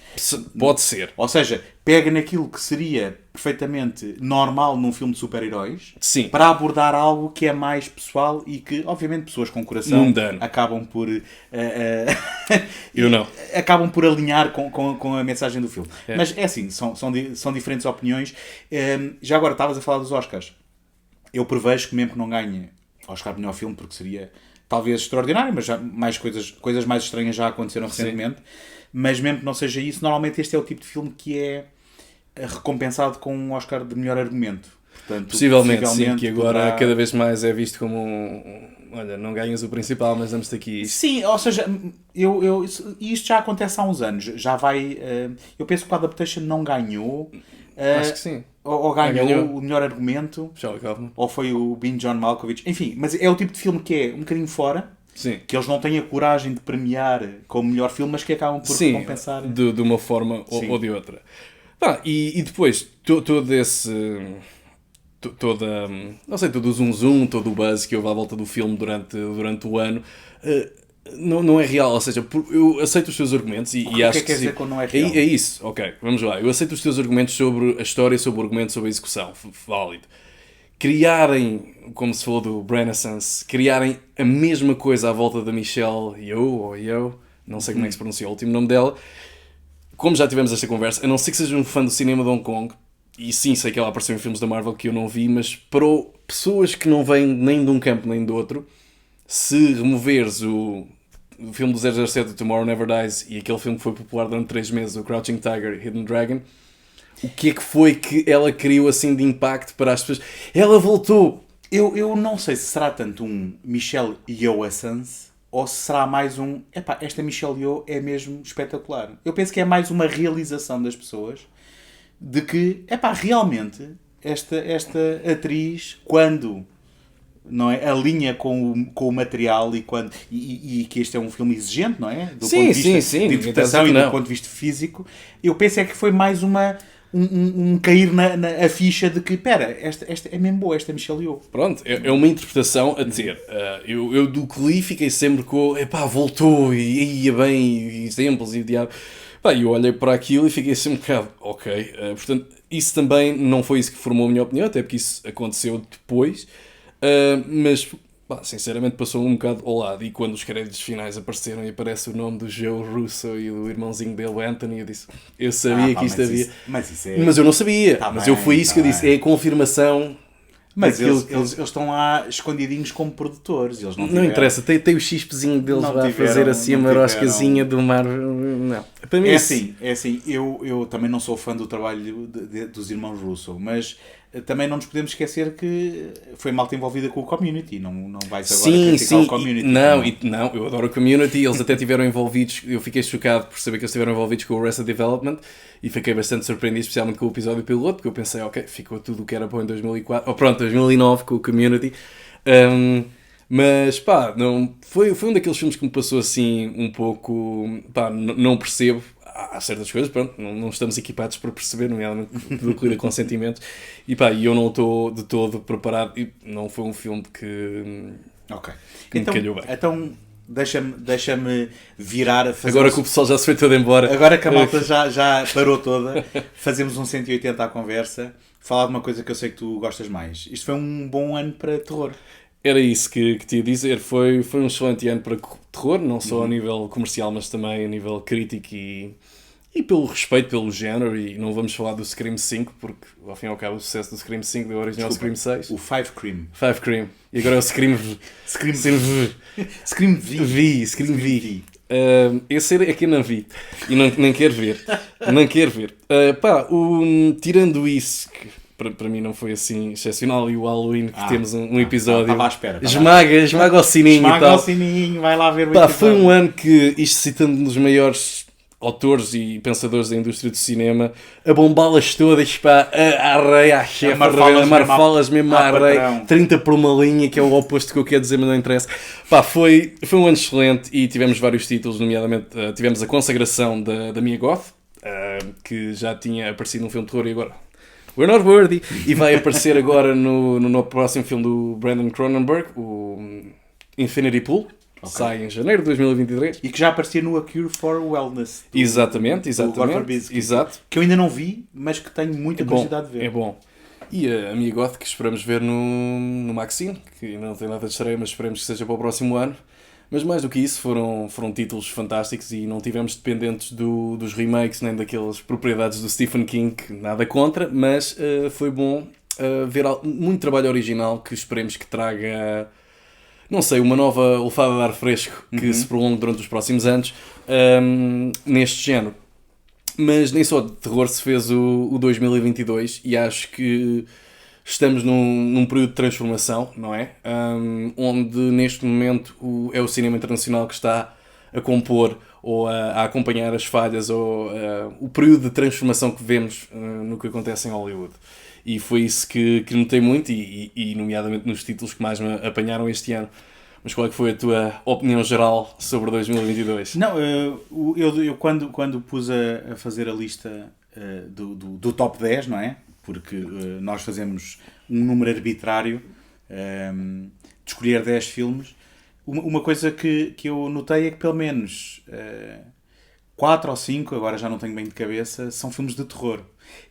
[SPEAKER 2] Pode ser.
[SPEAKER 1] Ou seja, pega naquilo que seria perfeitamente normal num filme de super-heróis,
[SPEAKER 2] sim,
[SPEAKER 1] para abordar algo que é mais pessoal e que, obviamente, pessoas com coração
[SPEAKER 2] mundano
[SPEAKER 1] acabam por...
[SPEAKER 2] eu não.
[SPEAKER 1] Acabam por alinhar com a mensagem do filme. É. Mas é assim, são diferentes opiniões. Já agora, estavas a falar dos Oscars. Eu prevejo que mesmo que não ganhe Oscar melhor filme, porque seria talvez extraordinário, mas já coisas mais estranhas já aconteceram recentemente. Mas mesmo que não seja isso, normalmente este é o tipo de filme que é recompensado com um Oscar de melhor argumento. Portanto,
[SPEAKER 2] possivelmente sim, que agora cada vez mais é visto como olha, não ganhas o principal, mas damos-te aqui isto.
[SPEAKER 1] Sim, ou seja, isto já acontece há uns anos. Já vai... eu penso que o Adaptation não ganhou.
[SPEAKER 2] Acho que sim.
[SPEAKER 1] Ou ganhou o melhor argumento.
[SPEAKER 2] Ou
[SPEAKER 1] foi o Ben John Malkovich. Enfim, mas é o tipo de filme que é um bocadinho fora.
[SPEAKER 2] Sim.
[SPEAKER 1] Que eles não têm a coragem de premiar como melhor filme, mas que acabam por recompensar.
[SPEAKER 2] De uma forma ou de outra. E depois, todo esse... todo o zoom, todo o buzz que houve à volta do filme durante o ano... Não é real, ou seja, eu aceito os teus argumentos e acho
[SPEAKER 1] que quer dizer quando não é real?
[SPEAKER 2] É isso, ok, vamos lá. Eu aceito os teus argumentos sobre a história, sobre o argumento, sobre a execução, válido. Criarem, como se falou do Renaissance, criarem a mesma coisa à volta da Michelle Yeoh, não sei como é que se pronuncia o último nome dela, como já tivemos esta conversa, a não ser que seja um fã do cinema de Hong Kong, e sim, sei que ela apareceu em filmes da Marvel que eu não vi, mas para pessoas que não vêm nem de um campo nem do outro, se removeres o filme do 007, Tomorrow Never Dies, e aquele filme que foi popular durante 3 meses, o Crouching Tiger, Hidden Dragon, o que é que foi que ela criou assim de impacto para as pessoas? Ela voltou!
[SPEAKER 1] Eu não sei se será tanto um Michelle Yeoh essence, ou se será mais um... esta Michelle Yeoh é mesmo espetacular. Eu penso que é mais uma realização das pessoas de que, realmente, esta atriz, quando... não é? Alinha com o material e que este é um filme exigente, não é? Do ponto de vista de interpretação e do ponto de vista físico. Eu penso é que foi mais um cair na ficha de que, esta é mesmo boa, esta Michelle Yeoh.
[SPEAKER 2] Pronto, é uma interpretação a ter. Eu do que li fiquei sempre com, voltou e ia bem, e exemplos e o diabo. Eu olhei para aquilo e fiquei assim um bocado, ok. Portanto, isso também não foi isso que formou a minha opinião, até porque isso aconteceu depois. Mas sinceramente passou um bocado ao lado, e quando os créditos finais apareceram e aparece o nome do Joe Russo e do irmãozinho dele, o Anthony, eu disse, eu sabia que isto havia, mas eu não sabia, foi isso que eu disse, é a confirmação.
[SPEAKER 1] Mas eles estão lá escondidinhos como produtores. Eles
[SPEAKER 2] não interessa, tem o chispezinho deles lá a fazer assim a maroscazinha do mar. Não. Para mim
[SPEAKER 1] é assim, eu também não sou fã do trabalho dos irmãos Russo, mas também não nos podemos esquecer que foi malta envolvida com o Community. Não vais agora criticar o Community.
[SPEAKER 2] Não, eu adoro o Community. Eles até estiveram envolvidos. Eu fiquei chocado por saber que eles estiveram envolvidos com o Arrested Development e fiquei bastante surpreendido, especialmente com o episódio piloto, porque eu pensei, ok, ficou tudo o que era bom em 2004, 2009 com o Community. Mas foi um daqueles filmes que me passou assim um pouco, não percebo. Há certas coisas, pronto, não estamos equipados para perceber, nomeadamente do que lida com sentimentos, e eu não estou de todo preparado, e não foi um filme que me calhou bem.
[SPEAKER 1] Então deixa-me virar a fazer...
[SPEAKER 2] Agora que o pessoal já se foi todo embora.
[SPEAKER 1] Agora que a malta já parou toda, fazemos um 180 à conversa, falar de uma coisa que eu sei que tu gostas mais. Isto foi um bom ano para terror.
[SPEAKER 2] Era isso que te ia dizer. Foi um excelente ano para terror, não só a nível comercial, mas também a nível crítico e pelo respeito pelo género. E não vamos falar do Scream 5, porque ao fim e ao cabo o sucesso do Scream 5 deu origem ao Scream 6.
[SPEAKER 1] O Five Cream.
[SPEAKER 2] Five Cream. E agora é o Scream V.
[SPEAKER 1] Scream
[SPEAKER 2] V.
[SPEAKER 1] Scream V.
[SPEAKER 2] Scream V. Esse é que eu não vi. E nem quero ver. Não quero ver. Tirando isso, que para mim não foi assim excepcional, e o Halloween, que temos um episódio.
[SPEAKER 1] Estava à espera.
[SPEAKER 2] Esmaga o sininho e tal.
[SPEAKER 1] Esmaga o sininho, vai lá ver o episódio.
[SPEAKER 2] Foi um ano que, isto citando um dos maiores autores e pensadores da indústria do cinema, a bombá-las todas para a arreia, a chefe, a marfá-las mesmo à arreia, 30 por uma linha, que é o oposto que eu quero dizer, mas não interessa. Foi um ano excelente e tivemos vários títulos, nomeadamente tivemos a consagração da Mia Goth, que já tinha aparecido num filme de terror e agora We're Not Worthy, e vai aparecer agora no próximo filme do Brandon Cronenberg, o Infinity Pool. Okay. Sai em janeiro de 2023.
[SPEAKER 1] E que já aparecia no A Cure for Wellness.
[SPEAKER 2] Exatamente. Exato.
[SPEAKER 1] Que eu ainda não vi, mas que tenho muita curiosidade de ver.
[SPEAKER 2] É bom. E a Mia Goth, que esperamos ver no Maxine, que ainda não tem nada de estreia, mas esperemos que seja para o próximo ano. Mas mais do que isso, foram títulos fantásticos e não tivemos dependentes dos remakes, nem daquelas propriedades do Stephen King, nada contra, mas foi bom ver muito trabalho original que esperemos que traga... não sei, uma nova olfada de ar fresco que se prolongue durante os próximos anos neste género. Mas nem só de terror se fez o 2022 e acho que estamos num período de transformação, não é? Onde neste momento é o cinema internacional que está a compor ou a acompanhar as falhas ou o período de transformação que vemos no que acontece em Hollywood. E foi isso que notei muito e nomeadamente nos títulos que mais me apanharam este ano. Mas qual é que foi a tua opinião geral sobre 2022?
[SPEAKER 1] Não, eu quando pus a fazer a lista do top 10, não é? Porque nós fazemos um número arbitrário de escolher 10 filmes. Uma coisa que eu notei é que pelo menos 4 ou 5, agora já não tenho bem de cabeça, são filmes de terror.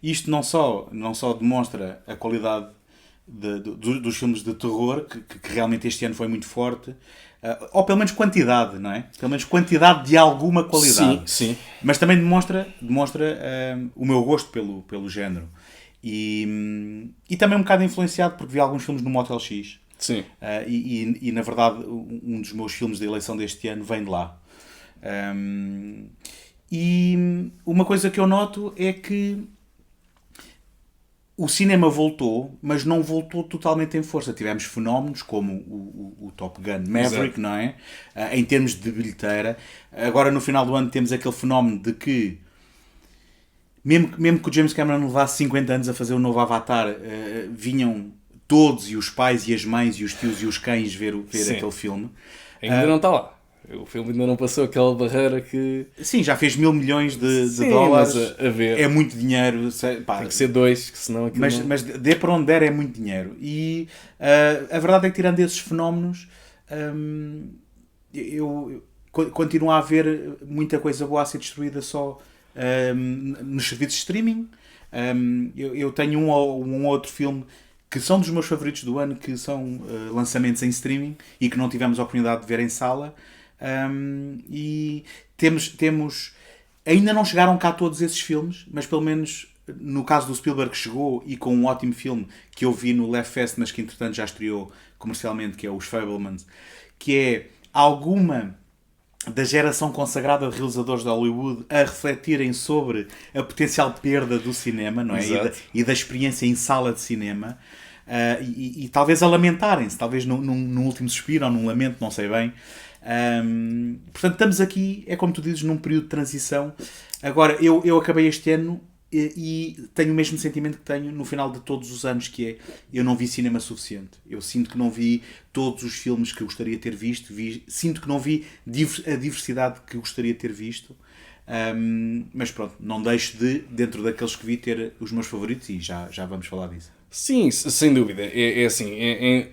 [SPEAKER 1] Isto não só demonstra a qualidade dos filmes de terror, que realmente este ano foi muito forte, ou pelo menos quantidade, não é? Pelo menos quantidade de alguma qualidade.
[SPEAKER 2] Sim.
[SPEAKER 1] Mas também demonstra o meu gosto pelo género. E também um bocado influenciado porque vi alguns filmes no Motel X.
[SPEAKER 2] Sim.
[SPEAKER 1] E na verdade um dos meus filmes de eleição deste ano vem de lá. E uma coisa que eu noto é que o cinema voltou, mas não voltou totalmente em força. Tivemos fenómenos como o Top Gun Maverick, exato, não é? Em termos de bilheteira. Agora, no final do ano, temos aquele fenómeno de que, mesmo que o James Cameron levasse 50 anos a fazer o novo Avatar, vinham todos, e os pais, e as mães, e os tios, e os cães ver aquele filme.
[SPEAKER 2] Ainda não está lá. O filme ainda não passou aquela barreira que...
[SPEAKER 1] Sim, já fez 1.000 milhões de dólares.
[SPEAKER 2] Mas a ver.
[SPEAKER 1] É muito dinheiro.
[SPEAKER 2] Pá, tem que ser 2, que senão aquilo
[SPEAKER 1] mas dê para onde der é muito dinheiro. E a verdade é que, tirando esses fenómenos, eu continuo a haver muita coisa boa a ser destruída só nos serviços de streaming. Eu tenho um ou outro filme que são dos meus favoritos do ano, que são lançamentos em streaming e que não tivemos a oportunidade de ver em sala. E temos ainda não chegaram cá todos esses filmes, mas pelo menos no caso do Spielberg chegou, e com um ótimo filme que eu vi no Left Fest, mas que entretanto já estreou comercialmente, que é Os Fabelmans, que é alguma da geração consagrada de realizadores de Hollywood a refletirem sobre a potencial perda do cinema, não é? E da experiência em sala de cinema, e talvez a lamentarem-se, talvez num último suspiro ou num lamento, não sei bem. Portanto, estamos aqui, é como tu dizes, num período de transição. Agora, eu acabei este ano e tenho o mesmo sentimento que tenho no final de todos os anos, que é: eu não vi cinema suficiente. Eu sinto que não vi todos os filmes que eu gostaria de ter visto, sinto que não vi a diversidade que eu gostaria de ter visto. Mas pronto, não deixo de, dentro daqueles que vi, ter os meus favoritos, e já vamos falar disso.
[SPEAKER 2] Sim, sem dúvida. É assim,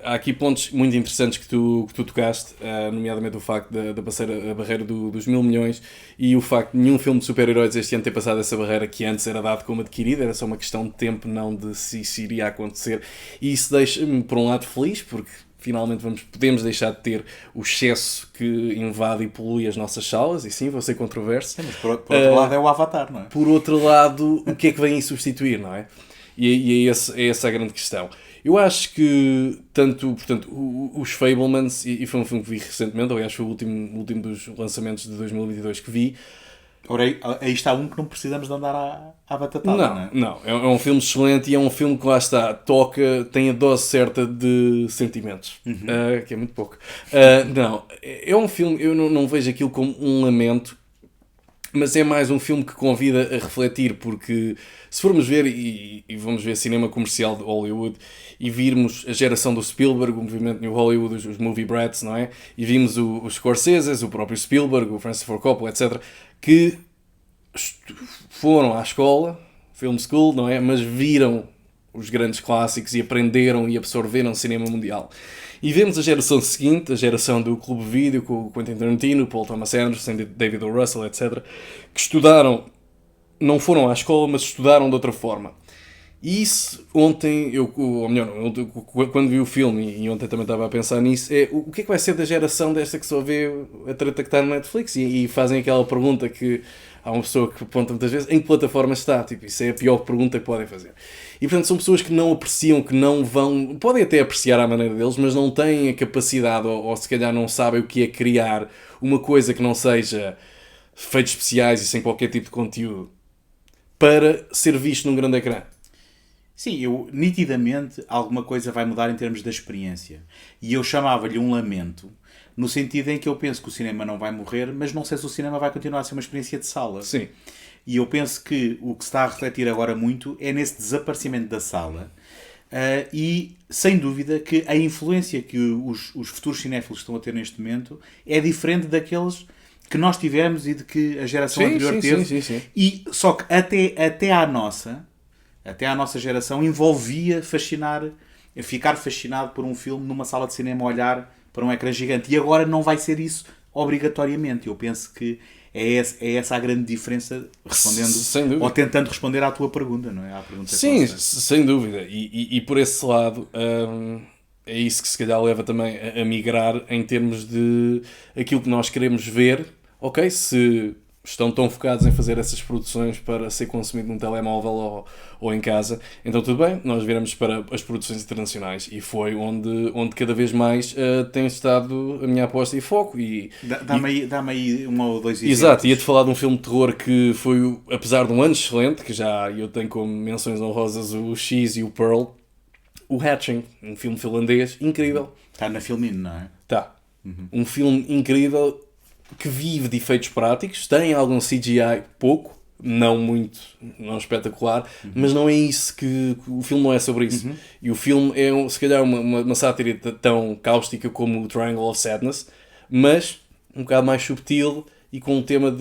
[SPEAKER 2] há aqui pontos muito interessantes que tu tocaste, nomeadamente o facto de passar a barreira dos 1.000 milhões e o facto de nenhum filme de super-heróis este ano ter passado essa barreira que antes era dado como adquirida, era só uma questão de tempo, não de se isso iria acontecer. E isso deixa-me, por um lado, feliz, porque finalmente podemos deixar de ter o excesso que invade e polui as nossas salas, e sim, vou ser controverso.
[SPEAKER 1] Sim, mas por outro lado é o Avatar, não é?
[SPEAKER 2] Por outro lado, o que é que vem substituir, não é? E é essa a grande questão. Eu acho que portanto, os Fabelmans, e foi um filme que vi recentemente, aliás foi o último dos lançamentos de 2022 que vi.
[SPEAKER 1] Ora, aí está um que não precisamos de andar à batatada, não é?
[SPEAKER 2] Não, é um filme excelente e é um filme que lá está, tem a dose certa de sentimentos, que é muito pouco. Não, é um filme, eu não vejo aquilo como um lamento, mas é mais um filme que convida a refletir, porque se formos ver, e vamos ver cinema comercial de Hollywood, e virmos a geração do Spielberg, o movimento New Hollywood, os movie brats, não é? E vimos os Scorsese, o próprio Spielberg, o Francis Ford Coppola, etc., que foram à escola, film school, não é? Mas viram os grandes clássicos e aprenderam e absorveram o cinema mundial. E vemos a geração seguinte, a geração do Clube Vídeo, com o Quentin Tarantino, Paul Thomas Anderson, David O. Russell, etc., que estudaram, não foram à escola, mas estudaram de outra forma. E isso, ontem, quando vi o filme, e ontem também estava a pensar nisso, o que é que vai ser da geração desta que só vê a treta que está no Netflix? E fazem aquela pergunta que há uma pessoa que aponta muitas vezes, em que plataforma está? Tipo, isso é a pior pergunta que podem fazer. E portanto são pessoas que não apreciam, que não vão, podem até apreciar à maneira deles, mas não têm a capacidade, ou se calhar não sabem o que é criar uma coisa que não seja feitos especiais e sem qualquer tipo de conteúdo para ser visto num grande ecrã.
[SPEAKER 1] Sim, nitidamente alguma coisa vai mudar em termos da experiência. E eu chamava-lhe um lamento, no sentido em que eu penso que o cinema não vai morrer, mas não sei se o cinema vai continuar a ser uma experiência de sala.
[SPEAKER 2] Sim.
[SPEAKER 1] E eu penso que o que se está a refletir agora muito é nesse desaparecimento da sala. E, sem dúvida, que a influência que os futuros cinéfilos estão a ter neste momento é diferente daqueles que nós tivemos e de que a geração anterior teve.
[SPEAKER 2] Sim.
[SPEAKER 1] E, só que até à nossa geração envolvia ficar fascinado por um filme numa sala de cinema, olhar para um ecrã gigante. E agora não vai ser isso obrigatoriamente. Eu penso que é essa a grande diferença, respondendo ou tentando responder à tua pergunta, não é? À pergunta
[SPEAKER 2] sim, sem dúvida. E por esse lado, é isso que se calhar leva também a migrar em termos de aquilo que nós queremos ver. Ok, se estão tão focados em fazer essas produções para ser consumido num telemóvel ou em casa, então tudo bem, nós viramos para as produções internacionais e foi onde cada vez mais tem estado a minha aposta e foco.
[SPEAKER 1] Dá-me aí um ou dois exemplos.
[SPEAKER 2] Exato, ia-te falar de um filme de terror que foi, apesar de um ano excelente, que já eu tenho como menções honrosas o X e o Pearl, o Hatching, um filme finlandês incrível.
[SPEAKER 1] Está na Filmin, não é?
[SPEAKER 2] Está. Um filme incrível que vive de efeitos práticos, tem algum CGI pouco, não muito, não espetacular, mas não é isso que o filme não é sobre isso. E o filme é, se calhar, uma sátira tão cáustica como o Triangle of Sadness, mas um bocado mais subtil e com um tema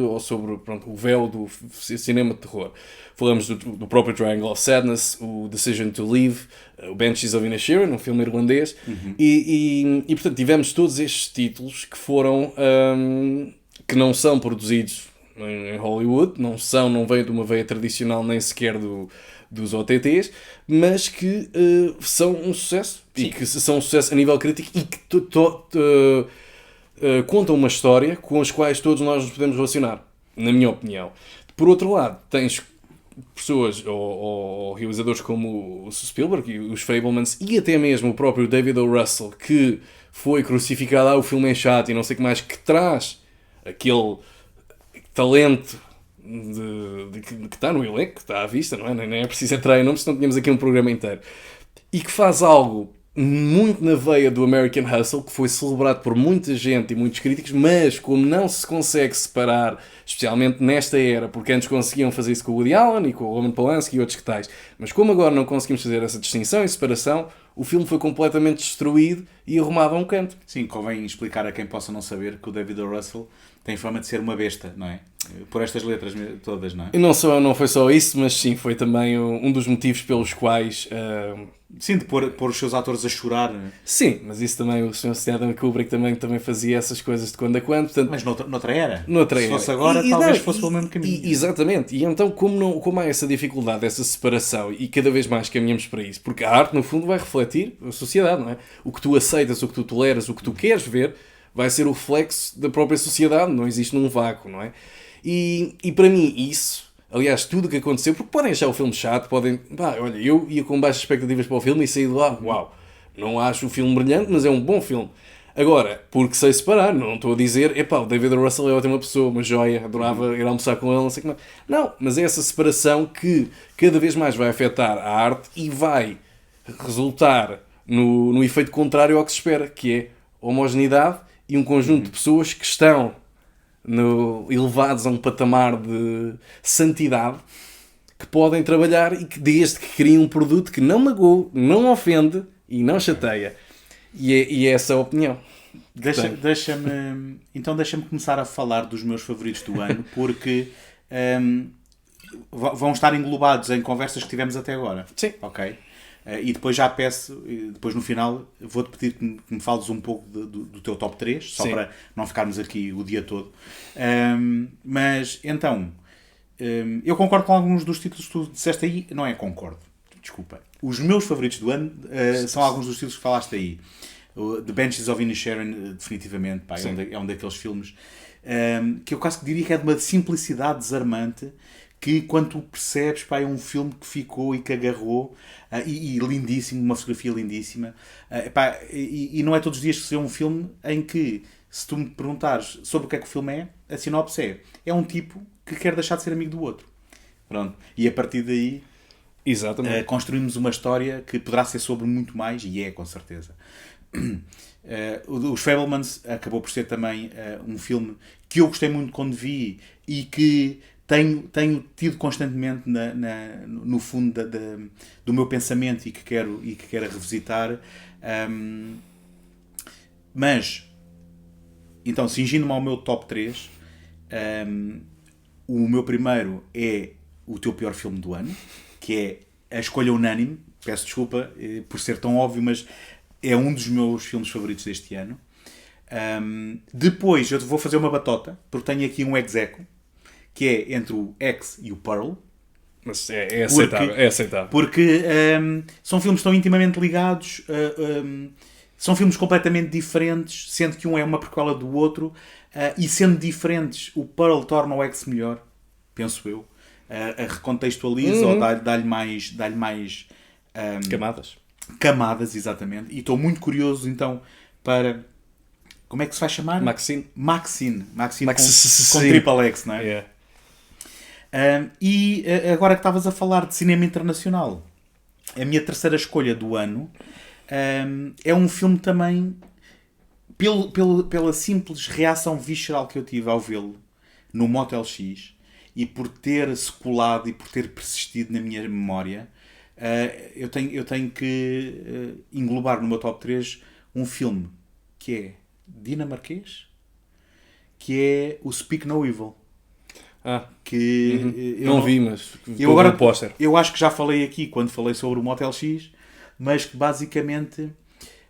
[SPEAKER 2] ou sobre o véu do cinema de terror. Falamos do próprio Triangle of Sadness, o Decision to Leave, o Banshees of Inisherin, um filme irlandês, e portanto tivemos todos estes títulos que foram, que não são produzidos em Hollywood, não vêm de uma veia tradicional nem sequer dos OTTs, mas que são um sucesso. Sim. E que são um sucesso a nível crítico e que contam uma história com as quais todos nós nos podemos relacionar, na minha opinião. Por outro lado, tens pessoas ou realizadores como o Spielberg e os Fabelmans e até mesmo o próprio David O. Russell, que foi crucificado, o filme é chato e não sei o que mais, que traz aquele talento que está no elenco, que está à vista, não é? Nem é preciso entrar em nomes, senão tínhamos aqui um programa inteiro. E que faz algo muito na veia do American Hustle, que foi celebrado por muita gente e muitos críticos, mas como não se consegue separar, especialmente nesta era, porque antes conseguiam fazer isso com o Woody Allen e com o Roman Polanski e outros que tais, mas como agora não conseguimos fazer essa distinção e separação, o filme foi completamente destruído e arrumado a um canto.
[SPEAKER 1] Sim, convém explicar a quem possa não saber que o David O. Russell tem fama de ser uma besta, não é? Por estas letras todas, não é?
[SPEAKER 2] E não foi só isso, mas sim, foi também um dos motivos pelos quais...
[SPEAKER 1] Sim, de pôr os seus atores a chorar.
[SPEAKER 2] Sim, mas isso também, o Sr. Stanley Kubrick também fazia essas coisas de quando a quando. Portanto,
[SPEAKER 1] Mas noutra era.
[SPEAKER 2] Noutra
[SPEAKER 1] Se
[SPEAKER 2] era.
[SPEAKER 1] fosse agora, talvez fosse pelo mesmo caminho.
[SPEAKER 2] Exatamente. E então, como há essa dificuldade, essa separação, e cada vez mais caminhamos para isso, porque a arte, no fundo, vai refletir a sociedade, não é? O que tu aceitas, o que tu toleras, o que tu queres ver, vai ser o reflexo da própria sociedade, não existe num vácuo, não é? E para mim, isso, aliás, tudo o que aconteceu, porque podem achar o filme chato, podem... olha, eu ia com baixas expectativas para o filme e saí de lá, uau, não acho o filme brilhante, mas é um bom filme. Agora, porque sei separar, não estou a dizer, o David Russell é ótima pessoa, uma joia, adorava ir almoçar com ele, não sei como é. Não, mas é essa separação que cada vez mais vai afetar a arte e vai resultar no efeito contrário ao que se espera, que é homogeneidade e um conjunto de pessoas que estão elevados a um patamar de santidade, que podem trabalhar e que desde que criem um produto que não magoa, não ofende e não chateia. E é essa a opinião.
[SPEAKER 1] Deixa-me começar a falar dos meus favoritos do ano, porque vão estar englobados em conversas que tivemos até agora.
[SPEAKER 2] Sim.
[SPEAKER 1] Ok? E depois já peço, depois no final vou-te pedir que me fales um pouco do teu top 3, só Sim. para não ficarmos aqui o dia todo. Mas então, eu concordo com alguns dos títulos que tu disseste aí. Não é concordo, desculpa. Os meus favoritos do ano são alguns dos títulos que falaste aí. The Banshees of Inisherin, definitivamente, pá, é um daqueles filmes que eu quase que diria que é de uma simplicidade desarmante, que quando tu percebes, pá, é um filme que ficou e que agarrou, e lindíssimo, uma fotografia lindíssima, e não é todos os dias que se vê um filme em que, se tu me perguntares sobre o que é que o filme é, a sinopse é um tipo que quer deixar de ser amigo do outro. Pronto. E a partir daí construímos uma história que poderá ser sobre muito mais, e é, com certeza. Os Fabelmans acabou por ser também um filme que eu gostei muito quando vi e que tenho tido constantemente no fundo do meu pensamento e que quero revisitar. Mas, então, cingindo-me ao meu top 3, o meu primeiro é o teu pior filme do ano, que é a escolha unânime. Peço desculpa por ser tão óbvio, mas é um dos meus filmes favoritos deste ano. Depois eu vou fazer uma batota, porque tenho aqui um ex-aequo, que é entre o X e o Pearl.
[SPEAKER 2] Mas é aceitável.
[SPEAKER 1] Porque são filmes tão intimamente ligados, são filmes completamente diferentes, sendo que um é uma prequela do outro, e sendo diferentes, o Pearl torna o X melhor, penso eu. Recontextualiza ou dá-lhe mais camadas, exatamente. E estou muito curioso então para... Como é que se vai chamar?
[SPEAKER 2] Maxine
[SPEAKER 1] com triple X, não é?
[SPEAKER 2] Yeah.
[SPEAKER 1] E agora que estavas a falar de cinema internacional, a minha terceira escolha do ano é um filme também pela simples reação visceral que eu tive ao vê-lo no Motel X, e por ter se colado e por ter persistido na minha memória. Eu tenho que englobar no meu top 3 um filme que é dinamarquês, que é o Speak No Evil. Que
[SPEAKER 2] eu não vi, mas
[SPEAKER 1] eu acho que já falei aqui quando falei sobre o Motel X, mas que basicamente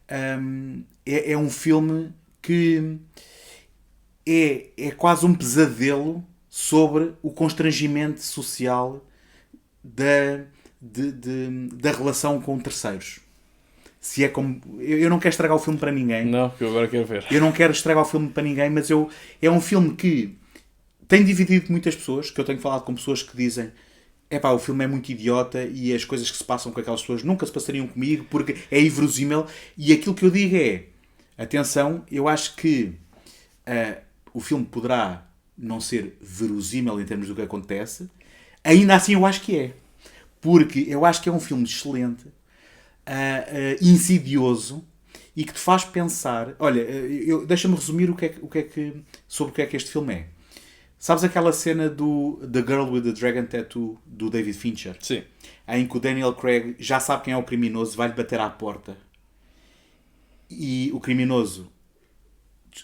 [SPEAKER 1] é um filme que é quase um pesadelo sobre o constrangimento social da relação com terceiros. Se é como... Eu não quero estragar o filme para ninguém.
[SPEAKER 2] Não, que eu agora quero ver.
[SPEAKER 1] Eu não quero estragar o filme para ninguém, mas é um filme que tem dividido muitas pessoas, que eu tenho falado com pessoas que dizem o filme é muito idiota e as coisas que se passam com aquelas pessoas nunca se passariam comigo porque é inverosímil. E aquilo que eu digo é, atenção, eu acho que o filme poderá não ser verosímil em termos do que acontece, ainda assim eu acho que é. Porque eu acho que é um filme excelente, insidioso, e que te faz pensar... Olha, deixa-me resumir sobre o que é que este filme é. Sabes aquela cena do The Girl with the Dragon Tattoo do David Fincher?
[SPEAKER 2] Sim.
[SPEAKER 1] Em que o Daniel Craig já sabe quem é o criminoso, vai-lhe bater à porta. E o criminoso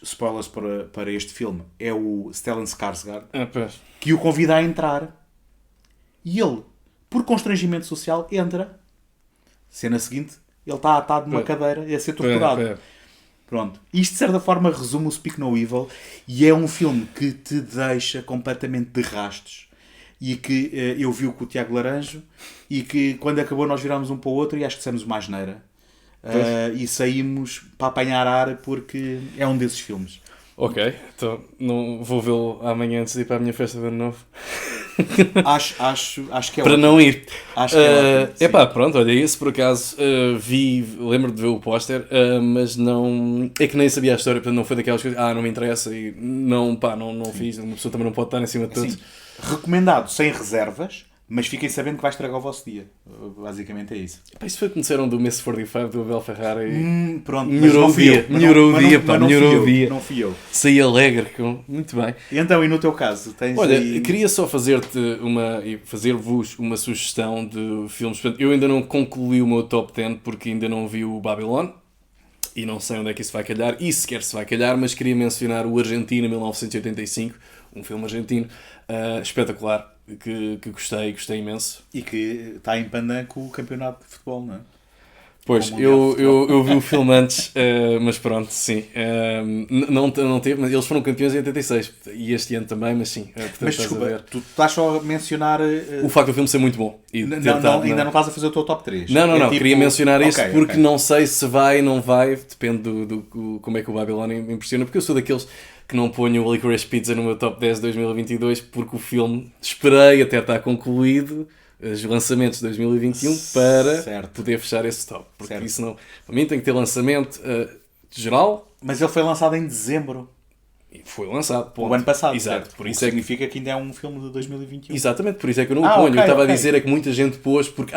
[SPEAKER 1] spoilers para este filme, é o Stellan Skarsgård,
[SPEAKER 2] Pois.
[SPEAKER 1] que o convida a entrar. E ele, por constrangimento social, entra. Cena seguinte, ele está atado numa cadeira e a ser torturado. Pronto. Isto, de certa forma, resume o Speak No Evil, e é um filme que te deixa completamente de rastos. E que eu vi com o Tiago Laranjo, e que quando acabou nós virámos um para o outro e acho que dissemos uma asneira. E saímos para apanhar ar, porque é um desses filmes.
[SPEAKER 2] Ok, então não vou vê-lo amanhã antes de ir para a minha festa de ano novo.
[SPEAKER 1] Acho que é
[SPEAKER 2] para
[SPEAKER 1] ótimo.
[SPEAKER 2] não ir.
[SPEAKER 1] Acho que é ótimo,
[SPEAKER 2] Epá, pronto, olha, esse por acaso lembro de ver o póster, mas não. É que nem sabia a história, portanto não foi daquelas coisas. Não me interessa e não fiz. Uma pessoa também não pode estar em cima de todos.
[SPEAKER 1] Sim. Recomendado sem reservas, mas fiquem sabendo que vai estragar o vosso dia. Basicamente é isso.
[SPEAKER 2] Epá, isso foi o que me disseram do Miss 45 do Abel Ferrara e.
[SPEAKER 1] Pronto,
[SPEAKER 2] Melhorou o dia, melhorou o dia.
[SPEAKER 1] Não fui eu.
[SPEAKER 2] Saí alegre, muito bem.
[SPEAKER 1] E então, e no teu caso? Tens
[SPEAKER 2] Olha,
[SPEAKER 1] aí...
[SPEAKER 2] queria só fazer-vos uma sugestão de filmes. Portanto, eu ainda não concluí o meu top 10 porque ainda não vi o Babylon e não sei onde é que isso vai calhar e sequer se vai calhar, mas queria mencionar o Argentina 1985, um filme argentino espetacular que gostei imenso.
[SPEAKER 1] E que está em pandan com o campeonato de futebol, não é?
[SPEAKER 2] Pois, eu vi o filme antes, mas pronto, sim. Não teve, mas eles foram campeões em 86 e este ano também, mas sim. Portanto,
[SPEAKER 1] mas desculpa, tu estás só a mencionar...
[SPEAKER 2] O facto do filme ser muito bom. E
[SPEAKER 1] ainda não estás a fazer o teu top 3.
[SPEAKER 2] Não,
[SPEAKER 1] tipo...
[SPEAKER 2] queria mencionar isto porque
[SPEAKER 1] okay.
[SPEAKER 2] Não sei se vai, não vai, depende como é que o Babylon me impressiona, porque eu sou daqueles que não ponho o Licorice Pizza no meu top 10 de 2022 porque o filme esperei até estar concluído os lançamentos de 2021 para poder fechar esse top. Porque isso não... Para mim tem que ter lançamento geral.
[SPEAKER 1] Mas ele foi lançado em dezembro.
[SPEAKER 2] E foi lançado.
[SPEAKER 1] O ano passado.
[SPEAKER 2] Exato.
[SPEAKER 1] Por isso significa que ainda é um filme de 2021.
[SPEAKER 2] Exatamente, por isso é que eu não o ponho. Eu estava a dizer é que muita gente pôs porque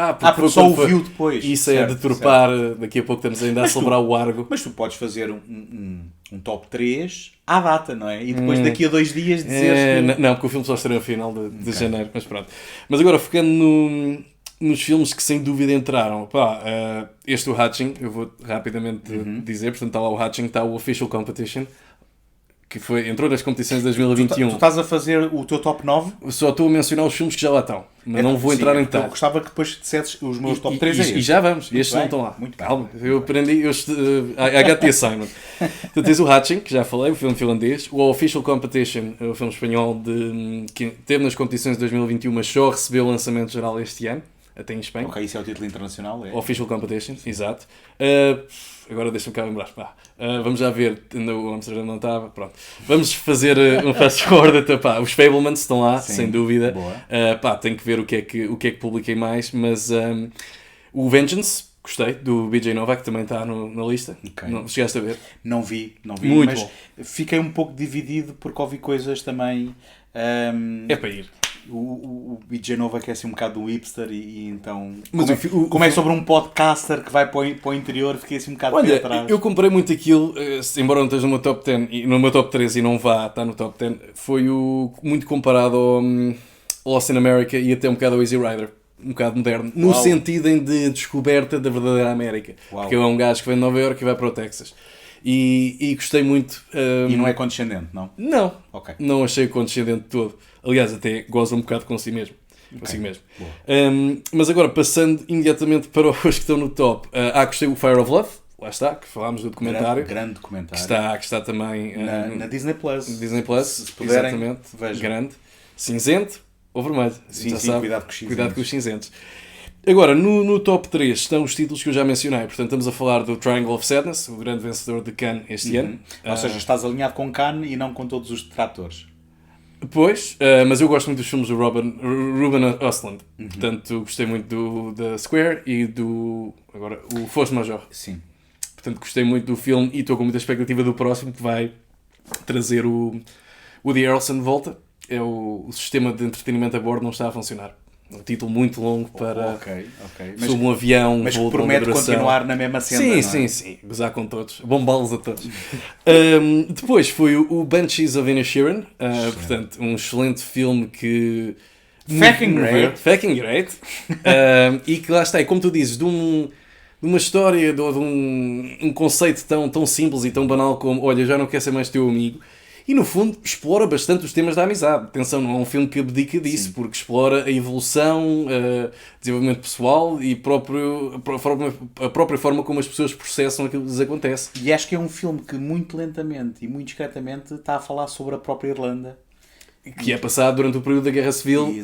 [SPEAKER 1] só o viu depois.
[SPEAKER 2] Isso é deturpar. Daqui a pouco estamos ainda a celebrar o Argo.
[SPEAKER 1] Mas tu podes fazer um top 3 à data, não é? E depois daqui a 2 dias dizeres...
[SPEAKER 2] Não, porque o filme só estreia no final de janeiro. Mas pronto. Mas agora, focando nos filmes que sem dúvida entraram. Este o Hatching, eu vou rapidamente dizer. Portanto, está lá o Hatching, está o Official Competition, que entrou nas competições de 2021.
[SPEAKER 1] Tu estás a fazer o teu top 9?
[SPEAKER 2] Só estou a mencionar os filmes que já lá estão. Mas não vou entrar em detalhes.
[SPEAKER 1] Eu gostava que depois dissesses os meus top 3
[SPEAKER 2] e já vamos. Estes não estão lá.
[SPEAKER 1] Muito
[SPEAKER 2] calma. Eu aprendi. I got the assignment. Tu tens o Hatching, que já falei, o filme finlandês. O Official Competition, o filme espanhol que teve nas competições de 2021, mas só recebeu o lançamento geral este ano. Até em Espanha.
[SPEAKER 1] Ok, isso é o título internacional, é?
[SPEAKER 2] Official Competition, exato. Agora deixa-me cá lembrar. Vamos já ver. O Amsterdã não estava. Pronto. Vamos fazer um fast forward. Os Fablemans estão lá, sim, sem dúvida. Tenho que ver o que é que publiquei mais. Mas o Vengeance, gostei, do BJ Novak, que também está na lista. Okay. Não, chegaste a ver?
[SPEAKER 1] Não vi.
[SPEAKER 2] Muito
[SPEAKER 1] mas
[SPEAKER 2] bom.
[SPEAKER 1] Fiquei um pouco dividido porque ouvi coisas também...
[SPEAKER 2] É para ir.
[SPEAKER 1] O BJ Novak é assim um bocado do hipster e então...
[SPEAKER 2] Mas
[SPEAKER 1] como é sobre um podcaster que vai para o interior, fiquei assim um bocado
[SPEAKER 2] para
[SPEAKER 1] atrás.
[SPEAKER 2] Eu comprei muito aquilo, embora não esteja no meu top 10 e no meu top 3 e não vá estar no top 10, foi muito comparado ao Lost in America e até um bocado ao Easy Rider. Um bocado moderno, no sentido de descoberta da verdadeira América. Porque é um gajo que vem de Nova Iorque e vai para o Texas. E gostei muito.
[SPEAKER 1] E não é condescendente, não?
[SPEAKER 2] Não.
[SPEAKER 1] Okay.
[SPEAKER 2] Não achei condescendente todo. Aliás, até goza um bocado consigo mesmo. Mas agora, passando imediatamente para os que estão no top. Gostei do Fire of Love. Lá está, que falámos do documentário.
[SPEAKER 1] Grande documentário.
[SPEAKER 2] Que está também...
[SPEAKER 1] na Disney Plus.
[SPEAKER 2] Disney Plus,
[SPEAKER 1] se puderem,
[SPEAKER 2] exatamente.
[SPEAKER 1] Vejam.
[SPEAKER 2] Grande. Cinzento ou vermelho.
[SPEAKER 1] Sim,
[SPEAKER 2] Cuidado com os cinzentos. Agora, no top 3 estão os títulos que eu já mencionei. Portanto, estamos a falar do Triangle of Sadness, o grande vencedor de Cannes este ano.
[SPEAKER 1] Ou seja, estás alinhado com Cannes e não com todos os detratores.
[SPEAKER 2] Pois, mas eu gosto muito dos filmes do Ruben Östlund. Portanto, gostei muito da Square e o Force Major.
[SPEAKER 1] Sim.
[SPEAKER 2] Portanto, gostei muito do filme e estou com muita expectativa do próximo, que vai trazer o Woody Harrelson de volta. O sistema de entretenimento a bordo não está a funcionar. Um título muito longo para sobre um avião,
[SPEAKER 1] mas que promete continuar na mesma cena.
[SPEAKER 2] Sim, gozar com todos, bombá-los a todos. Depois foi o Banshees of Inisherin, portanto, um excelente filme que
[SPEAKER 1] fucking great
[SPEAKER 2] e que lá está, e como tu dizes, de de uma história, de um conceito tão simples e tão banal como, olha, já não quero ser mais teu amigo. E no fundo explora bastante os temas da amizade. Atenção, não é um filme que abdica disso, sim, porque explora a evolução, desenvolvimento pessoal e a própria forma como as pessoas processam aquilo que lhes acontece.
[SPEAKER 1] E acho que é um filme que muito lentamente e muito discretamente está a falar sobre a própria Irlanda.
[SPEAKER 2] Que é passado durante o período da Guerra Civil.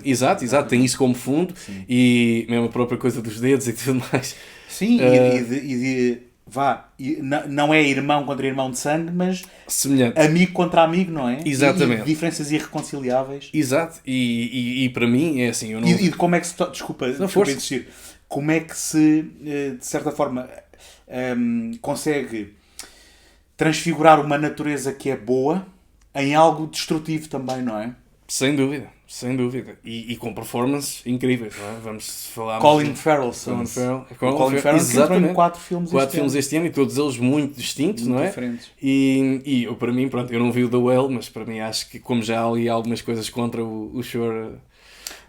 [SPEAKER 2] Exato, tem isso como fundo. Sim. E mesmo a própria coisa dos dedos e tudo mais.
[SPEAKER 1] Sim, não é irmão contra irmão de sangue, mas
[SPEAKER 2] semelhante.
[SPEAKER 1] Amigo contra amigo, não é?
[SPEAKER 2] Exatamente.
[SPEAKER 1] E diferenças irreconciliáveis.
[SPEAKER 2] Exato. E para mim é assim. Eu não...
[SPEAKER 1] E de como é que se... Desculpa insistir. Como é que se, de certa forma, consegue transfigurar uma natureza que é boa em algo destrutivo também, não é?
[SPEAKER 2] Sem dúvida. E com performances incríveis, não é? Vamos falar...
[SPEAKER 1] Colin Farrell
[SPEAKER 2] exatamente.
[SPEAKER 1] Em 4 filmes
[SPEAKER 2] este ano e todos eles muito distintos, muito, não é?
[SPEAKER 1] Diferentes.
[SPEAKER 2] E eu, para mim, pronto, eu não vi o The Whale, mas para mim acho que como já há ali algumas coisas contra o Shore,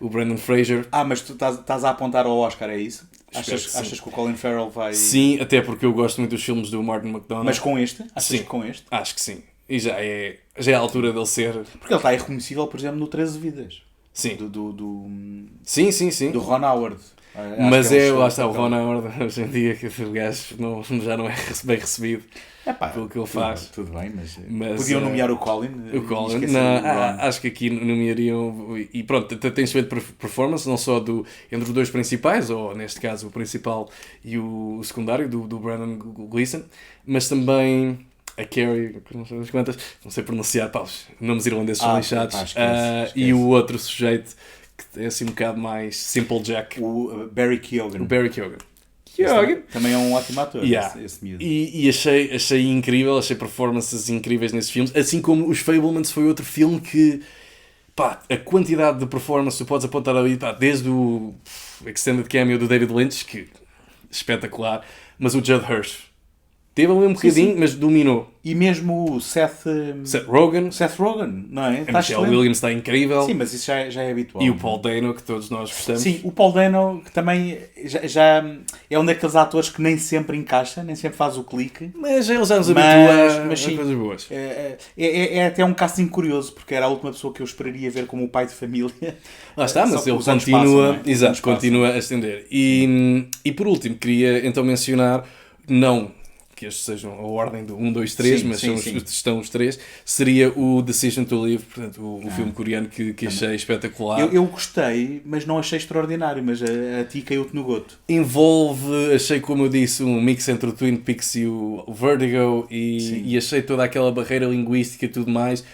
[SPEAKER 2] o Brendan Fraser...
[SPEAKER 1] mas tu estás a apontar ao Oscar, é isso? Achas que o Colin Farrell vai...
[SPEAKER 2] Sim, até porque eu gosto muito dos filmes do Martin McDonagh.
[SPEAKER 1] Mas com este? Achas que com este?
[SPEAKER 2] Acho que sim. E já é a altura dele ser...
[SPEAKER 1] Porque ele está irreconhecível, por exemplo, no 13 Vidas.
[SPEAKER 2] Sim.
[SPEAKER 1] Sim. Do Ron Howard.
[SPEAKER 2] Mas lá está, o Ron Howard, hoje em dia, que o gajo já não é bem recebido pelo que ele faz.
[SPEAKER 1] Tudo bem, mas podiam nomear o Colin.
[SPEAKER 2] Acho que aqui nomeariam... E pronto, tem excelente performance, não só entre os dois principais, ou neste caso o principal e o secundário, do Brendan Gleeson, mas também... a Carrie, não sei pronunciar, nomes irlandeses são lixados, e o outro sujeito que é assim um bocado mais Simple Jack,
[SPEAKER 1] o Barry Keoghan.
[SPEAKER 2] Também
[SPEAKER 1] é um ótimo ator, esse miúdo.
[SPEAKER 2] E achei incrível, achei performances incríveis nesses filmes, assim como os Fabelmans foi outro filme que a quantidade de performance tu podes apontar ali, desde o Extended Cameo do David Lynch, que espetacular, mas o Judd Hirsch teve ali um bocadinho, mas dominou.
[SPEAKER 1] E mesmo o Seth
[SPEAKER 2] Rogen,
[SPEAKER 1] não é?
[SPEAKER 2] A Michelle Williams está incrível.
[SPEAKER 1] Sim, mas isso já é habitual.
[SPEAKER 2] E o Paul Dano, que todos nós gostamos.
[SPEAKER 1] Sim, o Paul Dano, que também já é um daqueles atores que nem sempre encaixa, nem sempre faz o clique.
[SPEAKER 2] Mas ele já nos habitua a coisas boas.
[SPEAKER 1] É até um casting curioso, porque era a última pessoa que eu esperaria ver como o pai de família.
[SPEAKER 2] Lá está, mas ele continua, continua a estender. E por último, queria então mencionar, não que estes sejam a ordem do 1, 2, 3, mas estão os 3, seria o Decision to Live, portanto, o filme coreano que achei espetacular.
[SPEAKER 1] Eu gostei, mas não achei extraordinário, mas a ti caiu-te no goto.
[SPEAKER 2] Envolve, achei, como eu disse, um mix entre o Twin Peaks e o Vertigo, e achei toda aquela barreira linguística e tudo mais.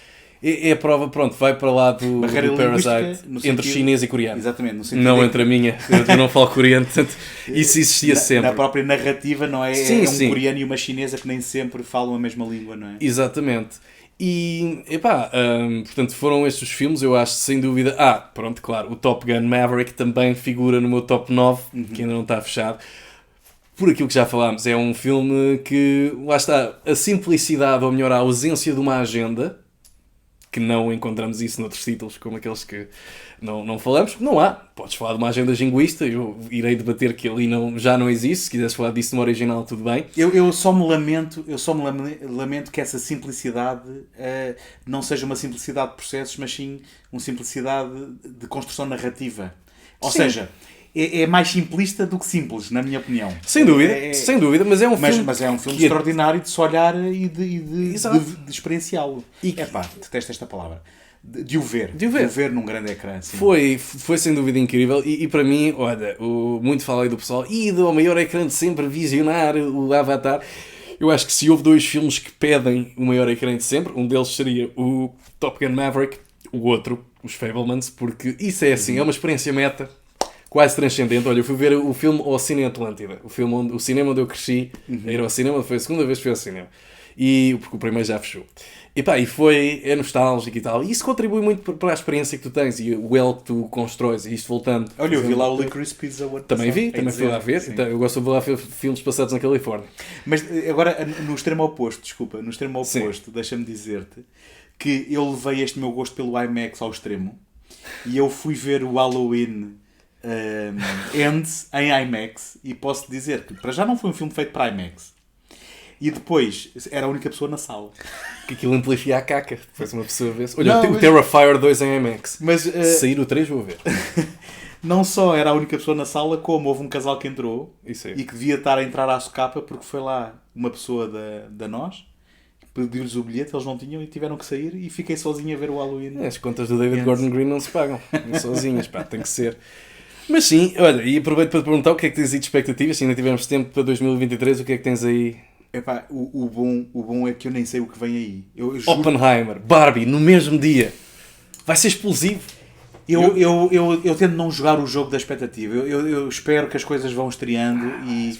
[SPEAKER 2] É a prova, pronto, vai para lá do Parasite, entre chinês e coreano.
[SPEAKER 1] Exatamente. No
[SPEAKER 2] sentido não entre a minha, eu não falo coreano, portanto, isso existia sempre.
[SPEAKER 1] Na própria narrativa, não é? É um coreano e uma chinesa que nem sempre falam a mesma língua, não é?
[SPEAKER 2] Exatamente. E, portanto, foram estes os filmes, eu acho, sem dúvida... pronto, claro, o Top Gun Maverick também figura no meu top 9, que ainda não está fechado. Por aquilo que já falámos, é um filme que, lá está, a simplicidade, ou melhor, a ausência de uma agenda... que não encontramos isso noutros títulos, como aqueles que não falamos. Não há. Podes falar de uma agenda jingoísta, eu irei debater que ali já não existe. Se quiseres falar disso no original, tudo bem.
[SPEAKER 1] Eu só me lamento que essa simplicidade não seja uma simplicidade de processos, mas sim uma simplicidade de construção narrativa. Ou seja... É mais simplista do que simples, na minha opinião.
[SPEAKER 2] Sem dúvida, mas é um filme...
[SPEAKER 1] Mas é um filme extraordinário de se olhar e de experienciá-lo. Detesto esta palavra. De o ver num grande ecrã. Sim.
[SPEAKER 2] Foi sem dúvida incrível e para mim, olha, muito falei do pessoal e do maior ecrã de sempre visionar o Avatar. Eu acho que se houve 2 filmes que pedem o maior ecrã de sempre, um deles seria o Top Gun Maverick, o outro, os Fabelmans, porque isso é assim, é uma experiência meta, quase transcendente. Olha, eu fui ver o filme ao Cine Atlântida, o cinema onde eu cresci, ir ao cinema, foi a segunda vez que fui ao cinema. Porque o primeiro já fechou. E é nostálgico e tal. E isso contribui muito para a experiência que tu tens e o elo que tu constróis. E isto voltando...
[SPEAKER 1] Olha, eu vi lá o Licorice Pizza.
[SPEAKER 2] Também fui lá ver. Então, eu gosto de ver lá filmes passados na Califórnia.
[SPEAKER 1] Mas agora, no extremo oposto, deixa-me dizer-te que eu levei este meu gosto pelo IMAX ao extremo. E eu fui ver o Halloween Ends em IMAX, e posso dizer que para já não foi um filme feito para IMAX. E depois era a única pessoa na sala.
[SPEAKER 2] Que aquilo amplifia a caca. Depois uma pessoa vê. Olha,
[SPEAKER 1] Não,
[SPEAKER 2] o
[SPEAKER 1] mas-
[SPEAKER 2] Terrifier 2 em IMAX.
[SPEAKER 1] Mas
[SPEAKER 2] Sair o 3 vou ver.
[SPEAKER 1] não só era a única pessoa na sala, como houve um casal que entrou
[SPEAKER 2] Isso aí.
[SPEAKER 1] e que devia estar a entrar à socapa porque foi lá uma pessoa da nós, pediu-lhes o bilhete, eles não tinham e tiveram que sair, e fiquei sozinho a ver o Halloween.
[SPEAKER 2] As contas do David
[SPEAKER 1] Ends.
[SPEAKER 2] Gordon Green não se pagam. Sozinhas, pá, tem que ser. Mas sim, olha, e aproveito para te perguntar o que é que tens aí de expectativas. Se ainda tivermos tempo para 2023, o que é que tens aí?
[SPEAKER 1] Epá, o bom é que eu nem sei o que vem aí. Eu juro.
[SPEAKER 2] Oppenheimer, Barbie, no mesmo dia. Vai ser explosivo.
[SPEAKER 1] Eu tento não jogar o jogo da expectativa. Eu espero que as coisas vão estreando e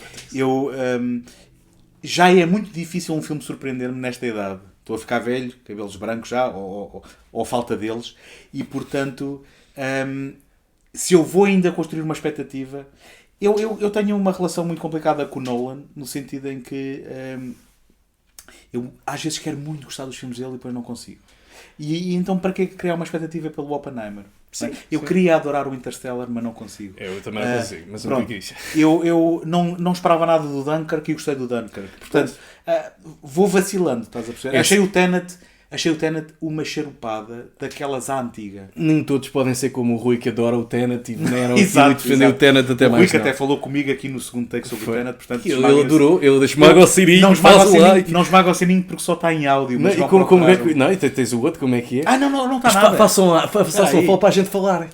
[SPEAKER 1] já é muito difícil um filme surpreender-me nesta idade. Estou a ficar velho, cabelos brancos já, ou falta deles, e portanto, se eu vou ainda construir uma expectativa, eu tenho uma relação muito complicada com o Nolan, no sentido em que eu às vezes quero muito gostar dos filmes dele e depois não consigo. E então para que criar uma expectativa pelo Oppenheimer?
[SPEAKER 2] Sim,
[SPEAKER 1] Eu
[SPEAKER 2] sim.
[SPEAKER 1] queria adorar o Interstellar, mas não consigo.
[SPEAKER 2] Eu também não consigo, mas eu
[SPEAKER 1] Pronto.
[SPEAKER 2] digo isso.
[SPEAKER 1] Eu não esperava nada do Dunkirk e gostei do Dunkirk. Portanto, vou vacilando, estás a perceber?
[SPEAKER 2] É.
[SPEAKER 1] Achei o Tenet uma charupada daquelas à antiga.
[SPEAKER 2] Nem todos podem ser como o Rui, que adora o Tenet e veneram
[SPEAKER 1] Exato,
[SPEAKER 2] aquilo e defendeu o
[SPEAKER 1] exato.
[SPEAKER 2] Tenet até
[SPEAKER 1] O
[SPEAKER 2] mais.
[SPEAKER 1] Rui que
[SPEAKER 2] não.
[SPEAKER 1] até falou comigo aqui no segundo take sobre
[SPEAKER 2] Foi.
[SPEAKER 1] o Tenet, portanto,
[SPEAKER 2] Ele adorou, ele esmaga o sininho,
[SPEAKER 1] não esmaga
[SPEAKER 2] faz
[SPEAKER 1] o
[SPEAKER 2] o
[SPEAKER 1] sininho,
[SPEAKER 2] like.
[SPEAKER 1] não esmaga o sininho porque só está em áudio.
[SPEAKER 2] Não,
[SPEAKER 1] Mas
[SPEAKER 2] e
[SPEAKER 1] vá
[SPEAKER 2] como é
[SPEAKER 1] procurar.
[SPEAKER 2] que. Não, e tens o outro, como é que é?
[SPEAKER 1] Não está
[SPEAKER 2] Mas
[SPEAKER 1] nada.
[SPEAKER 2] façam uma
[SPEAKER 1] aí.
[SPEAKER 2] fala para a gente falar.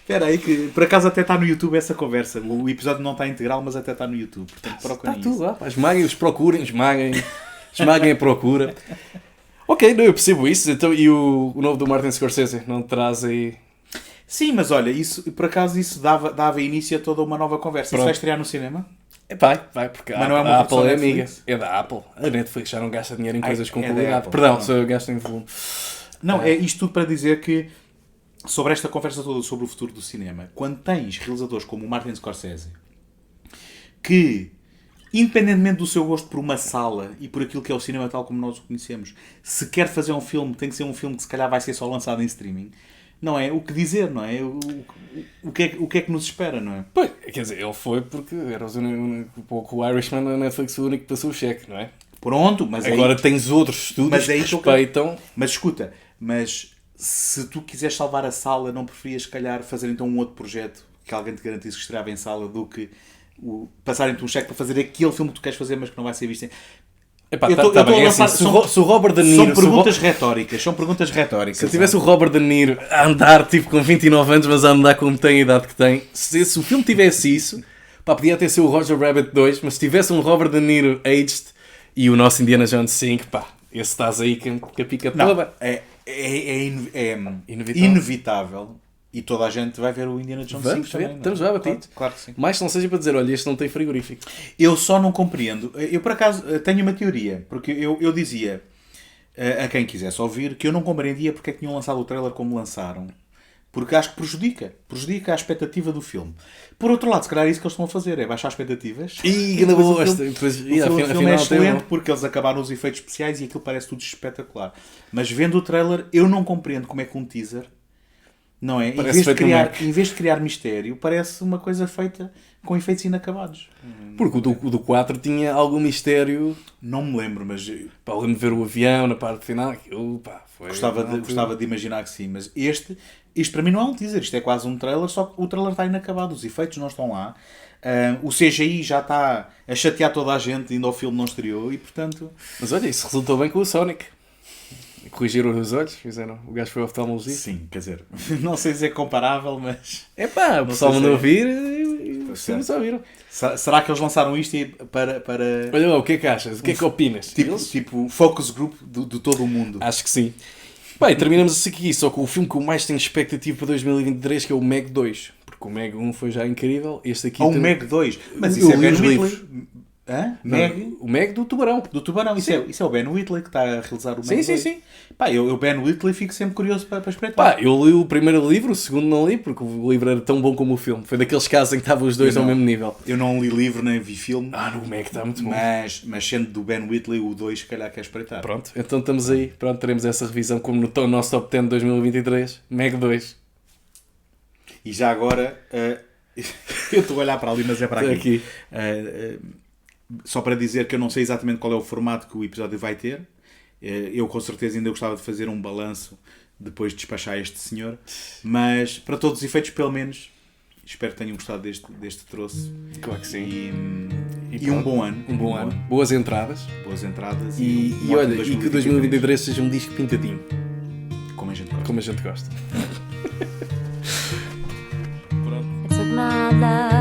[SPEAKER 1] Espera aí, que por acaso até está no YouTube essa conversa. O episódio não está integral, mas até está no YouTube. Portanto, procurem
[SPEAKER 2] Está
[SPEAKER 1] isso.
[SPEAKER 2] tudo lá, pá. Esmaguem, os procurem, esmaguem a procura. Ok, não, eu percebo isso. Então, e o novo do Martin Scorsese? Não traz aí.
[SPEAKER 1] Sim, mas olha, isso, por acaso isso dava início a toda uma nova conversa.
[SPEAKER 2] Pronto.
[SPEAKER 1] Isso vai estrear no cinema?
[SPEAKER 2] Vai, porque
[SPEAKER 1] Mas não é uma
[SPEAKER 2] a Apple
[SPEAKER 1] produção
[SPEAKER 2] é amiga.
[SPEAKER 1] Netflix?
[SPEAKER 2] É da Apple. A Netflix já não gasta dinheiro em coisas com
[SPEAKER 1] é da
[SPEAKER 2] qualidade.
[SPEAKER 1] Apple.
[SPEAKER 2] Perdão,
[SPEAKER 1] Não.
[SPEAKER 2] só eu gasto em volume.
[SPEAKER 1] Não, é isto tudo para dizer que, sobre esta conversa toda sobre o futuro do cinema, quando tens realizadores como o Martin Scorsese, que, independentemente do seu gosto por uma sala e por aquilo que é o cinema tal como nós o conhecemos, se quer fazer um filme, tem que ser um filme que se calhar vai ser só lançado em streaming. Não é? O que dizer, não é? O que é que nos espera, não é?
[SPEAKER 2] Pois, quer dizer, ele foi porque era um pouco o Irishman na Netflix, foi o único que passou o cheque, não é?
[SPEAKER 1] Pronto, mas
[SPEAKER 2] Agora
[SPEAKER 1] aí,
[SPEAKER 2] tens outros estúdios
[SPEAKER 1] mas
[SPEAKER 2] que
[SPEAKER 1] aí tu-
[SPEAKER 2] respeitam.
[SPEAKER 1] Mas escuta, se tu quiseres salvar a sala, não preferias, se calhar, fazer então um outro projeto que alguém te garantisse que estreava em sala do que passarem-te um cheque para fazer aquele filme que tu queres fazer, mas que não vai ser visto em...
[SPEAKER 2] Epá,
[SPEAKER 1] Eu tô a
[SPEAKER 2] bem, é
[SPEAKER 1] lançar-
[SPEAKER 2] assim, se o Robert De Niro...
[SPEAKER 1] São perguntas retóricas, são perguntas retóricas.
[SPEAKER 2] Se eu tivesse o Robert De Niro a andar tipo com 29 anos, mas a andar como tem a idade que tem, se o filme tivesse isso, pá, podia até ser o Roger Rabbit 2, mas se tivesse um Robert De Niro aged e o nosso Indiana Jones 5, pá, esse estás aí com a pica
[SPEAKER 1] Não,
[SPEAKER 2] toda.
[SPEAKER 1] é
[SPEAKER 2] Inevitável.
[SPEAKER 1] inevitável. E toda a gente vai ver o Indiana Jones
[SPEAKER 2] Vamos
[SPEAKER 1] 5
[SPEAKER 2] ver,
[SPEAKER 1] também, não é?
[SPEAKER 2] estamos já batidos.
[SPEAKER 1] Claro que sim.
[SPEAKER 2] Mais se não seja para dizer, olha, este não tem frigorífico.
[SPEAKER 1] Eu só não compreendo. Eu, por acaso, tenho uma teoria. Porque eu dizia a quem quisesse ouvir que eu não compreendia porque é que tinham lançado o trailer como lançaram. Porque acho que prejudica a expectativa do filme. Por outro lado, se calhar é isso que eles estão a fazer, é baixar expectativas.
[SPEAKER 2] E
[SPEAKER 1] depois
[SPEAKER 2] grande
[SPEAKER 1] o
[SPEAKER 2] bosta.
[SPEAKER 1] filme-
[SPEAKER 2] Depois,
[SPEAKER 1] O filme é
[SPEAKER 2] afinal, tem
[SPEAKER 1] excelente
[SPEAKER 2] um-
[SPEAKER 1] porque eles acabaram os efeitos especiais e aquilo parece tudo espetacular. Mas vendo o trailer, eu não compreendo como é que um teaser, não é?
[SPEAKER 2] Parece feito no Mac.
[SPEAKER 1] Em vez de criar mistério, parece uma coisa feita com efeitos inacabados.
[SPEAKER 2] Porque o do 4 tinha algum mistério.
[SPEAKER 1] Não me lembro, mas
[SPEAKER 2] Pá, lembro de ver o avião na parte final. Aquilo, pá, foi.
[SPEAKER 1] gostava de imaginar que sim. Mas isto para mim não é um teaser, isto é quase um trailer, só que o trailer está inacabado, os efeitos não estão lá. O CGI já está a chatear toda a gente, ainda o filme não estreou e portanto...
[SPEAKER 2] Mas olha, isso resultou bem com o Sonic. Corrigiram os olhos, fizeram. O gajo foi oftalmologista.
[SPEAKER 1] Sim, quer dizer, não sei dizer comparável, mas...
[SPEAKER 2] É pá, o pessoal
[SPEAKER 1] sei se
[SPEAKER 2] mandou
[SPEAKER 1] é.
[SPEAKER 2] ouvir e os filmes ouviram.
[SPEAKER 1] Será que eles lançaram isto para
[SPEAKER 2] Olha lá, o que é que achas? O que é que opinas? Eles?
[SPEAKER 1] tipo focus group de todo o mundo?
[SPEAKER 2] Acho que sim. Pá, e terminamos aqui só com o filme que eu mais tenho expectativa para 2023, que é o Meg 2. Porque o Meg 1 foi já incrível. Este aqui
[SPEAKER 1] Há um
[SPEAKER 2] tem-
[SPEAKER 1] Meg 2, mas
[SPEAKER 2] Eu
[SPEAKER 1] isso é
[SPEAKER 2] li
[SPEAKER 1] Ben
[SPEAKER 2] os
[SPEAKER 1] Whitley.
[SPEAKER 2] livros.
[SPEAKER 1] Hã?
[SPEAKER 2] Não,
[SPEAKER 1] Meg?
[SPEAKER 2] o Meg do Tubarão.
[SPEAKER 1] Do Tubarão, isso é o Ben Whitley que está a realizar o
[SPEAKER 2] Sim,
[SPEAKER 1] Meg
[SPEAKER 2] sim,
[SPEAKER 1] 2.
[SPEAKER 2] sim.
[SPEAKER 1] Pá, eu Ben Whitley fico sempre curioso para espreitar.
[SPEAKER 2] Pá, eu li o primeiro livro, o segundo não li, porque o livro era tão bom como o filme. Foi daqueles casos em que estavam os dois
[SPEAKER 1] Eu
[SPEAKER 2] ao
[SPEAKER 1] não.
[SPEAKER 2] mesmo nível.
[SPEAKER 1] Eu não li livro nem vi filme,
[SPEAKER 2] O Meg está muito bom.
[SPEAKER 1] mas sendo do Ben Whitley, o 2 se calhar quer espreitar.
[SPEAKER 2] Pronto, então estamos aí. Pronto, teremos essa revisão como no nosso top 10 de 2023. Meg 2.
[SPEAKER 1] E já agora, eu estou a olhar para ali, mas é para aqui. Só para dizer que eu não sei exatamente qual é o formato que o episódio vai ter. Eu com certeza ainda gostava de fazer um balanço depois de despachar este senhor. Mas para todos os efeitos, pelo menos, espero que tenham gostado deste troço.
[SPEAKER 2] Claro que sim.
[SPEAKER 1] E um bom ano.
[SPEAKER 2] Um bom ano. Boas entradas.
[SPEAKER 1] Boas entradas.
[SPEAKER 2] E olha, e que 2023 seja um disco pintadinho.
[SPEAKER 1] Como a gente gosta.
[SPEAKER 2] Como a gente gosta.
[SPEAKER 3] I took my love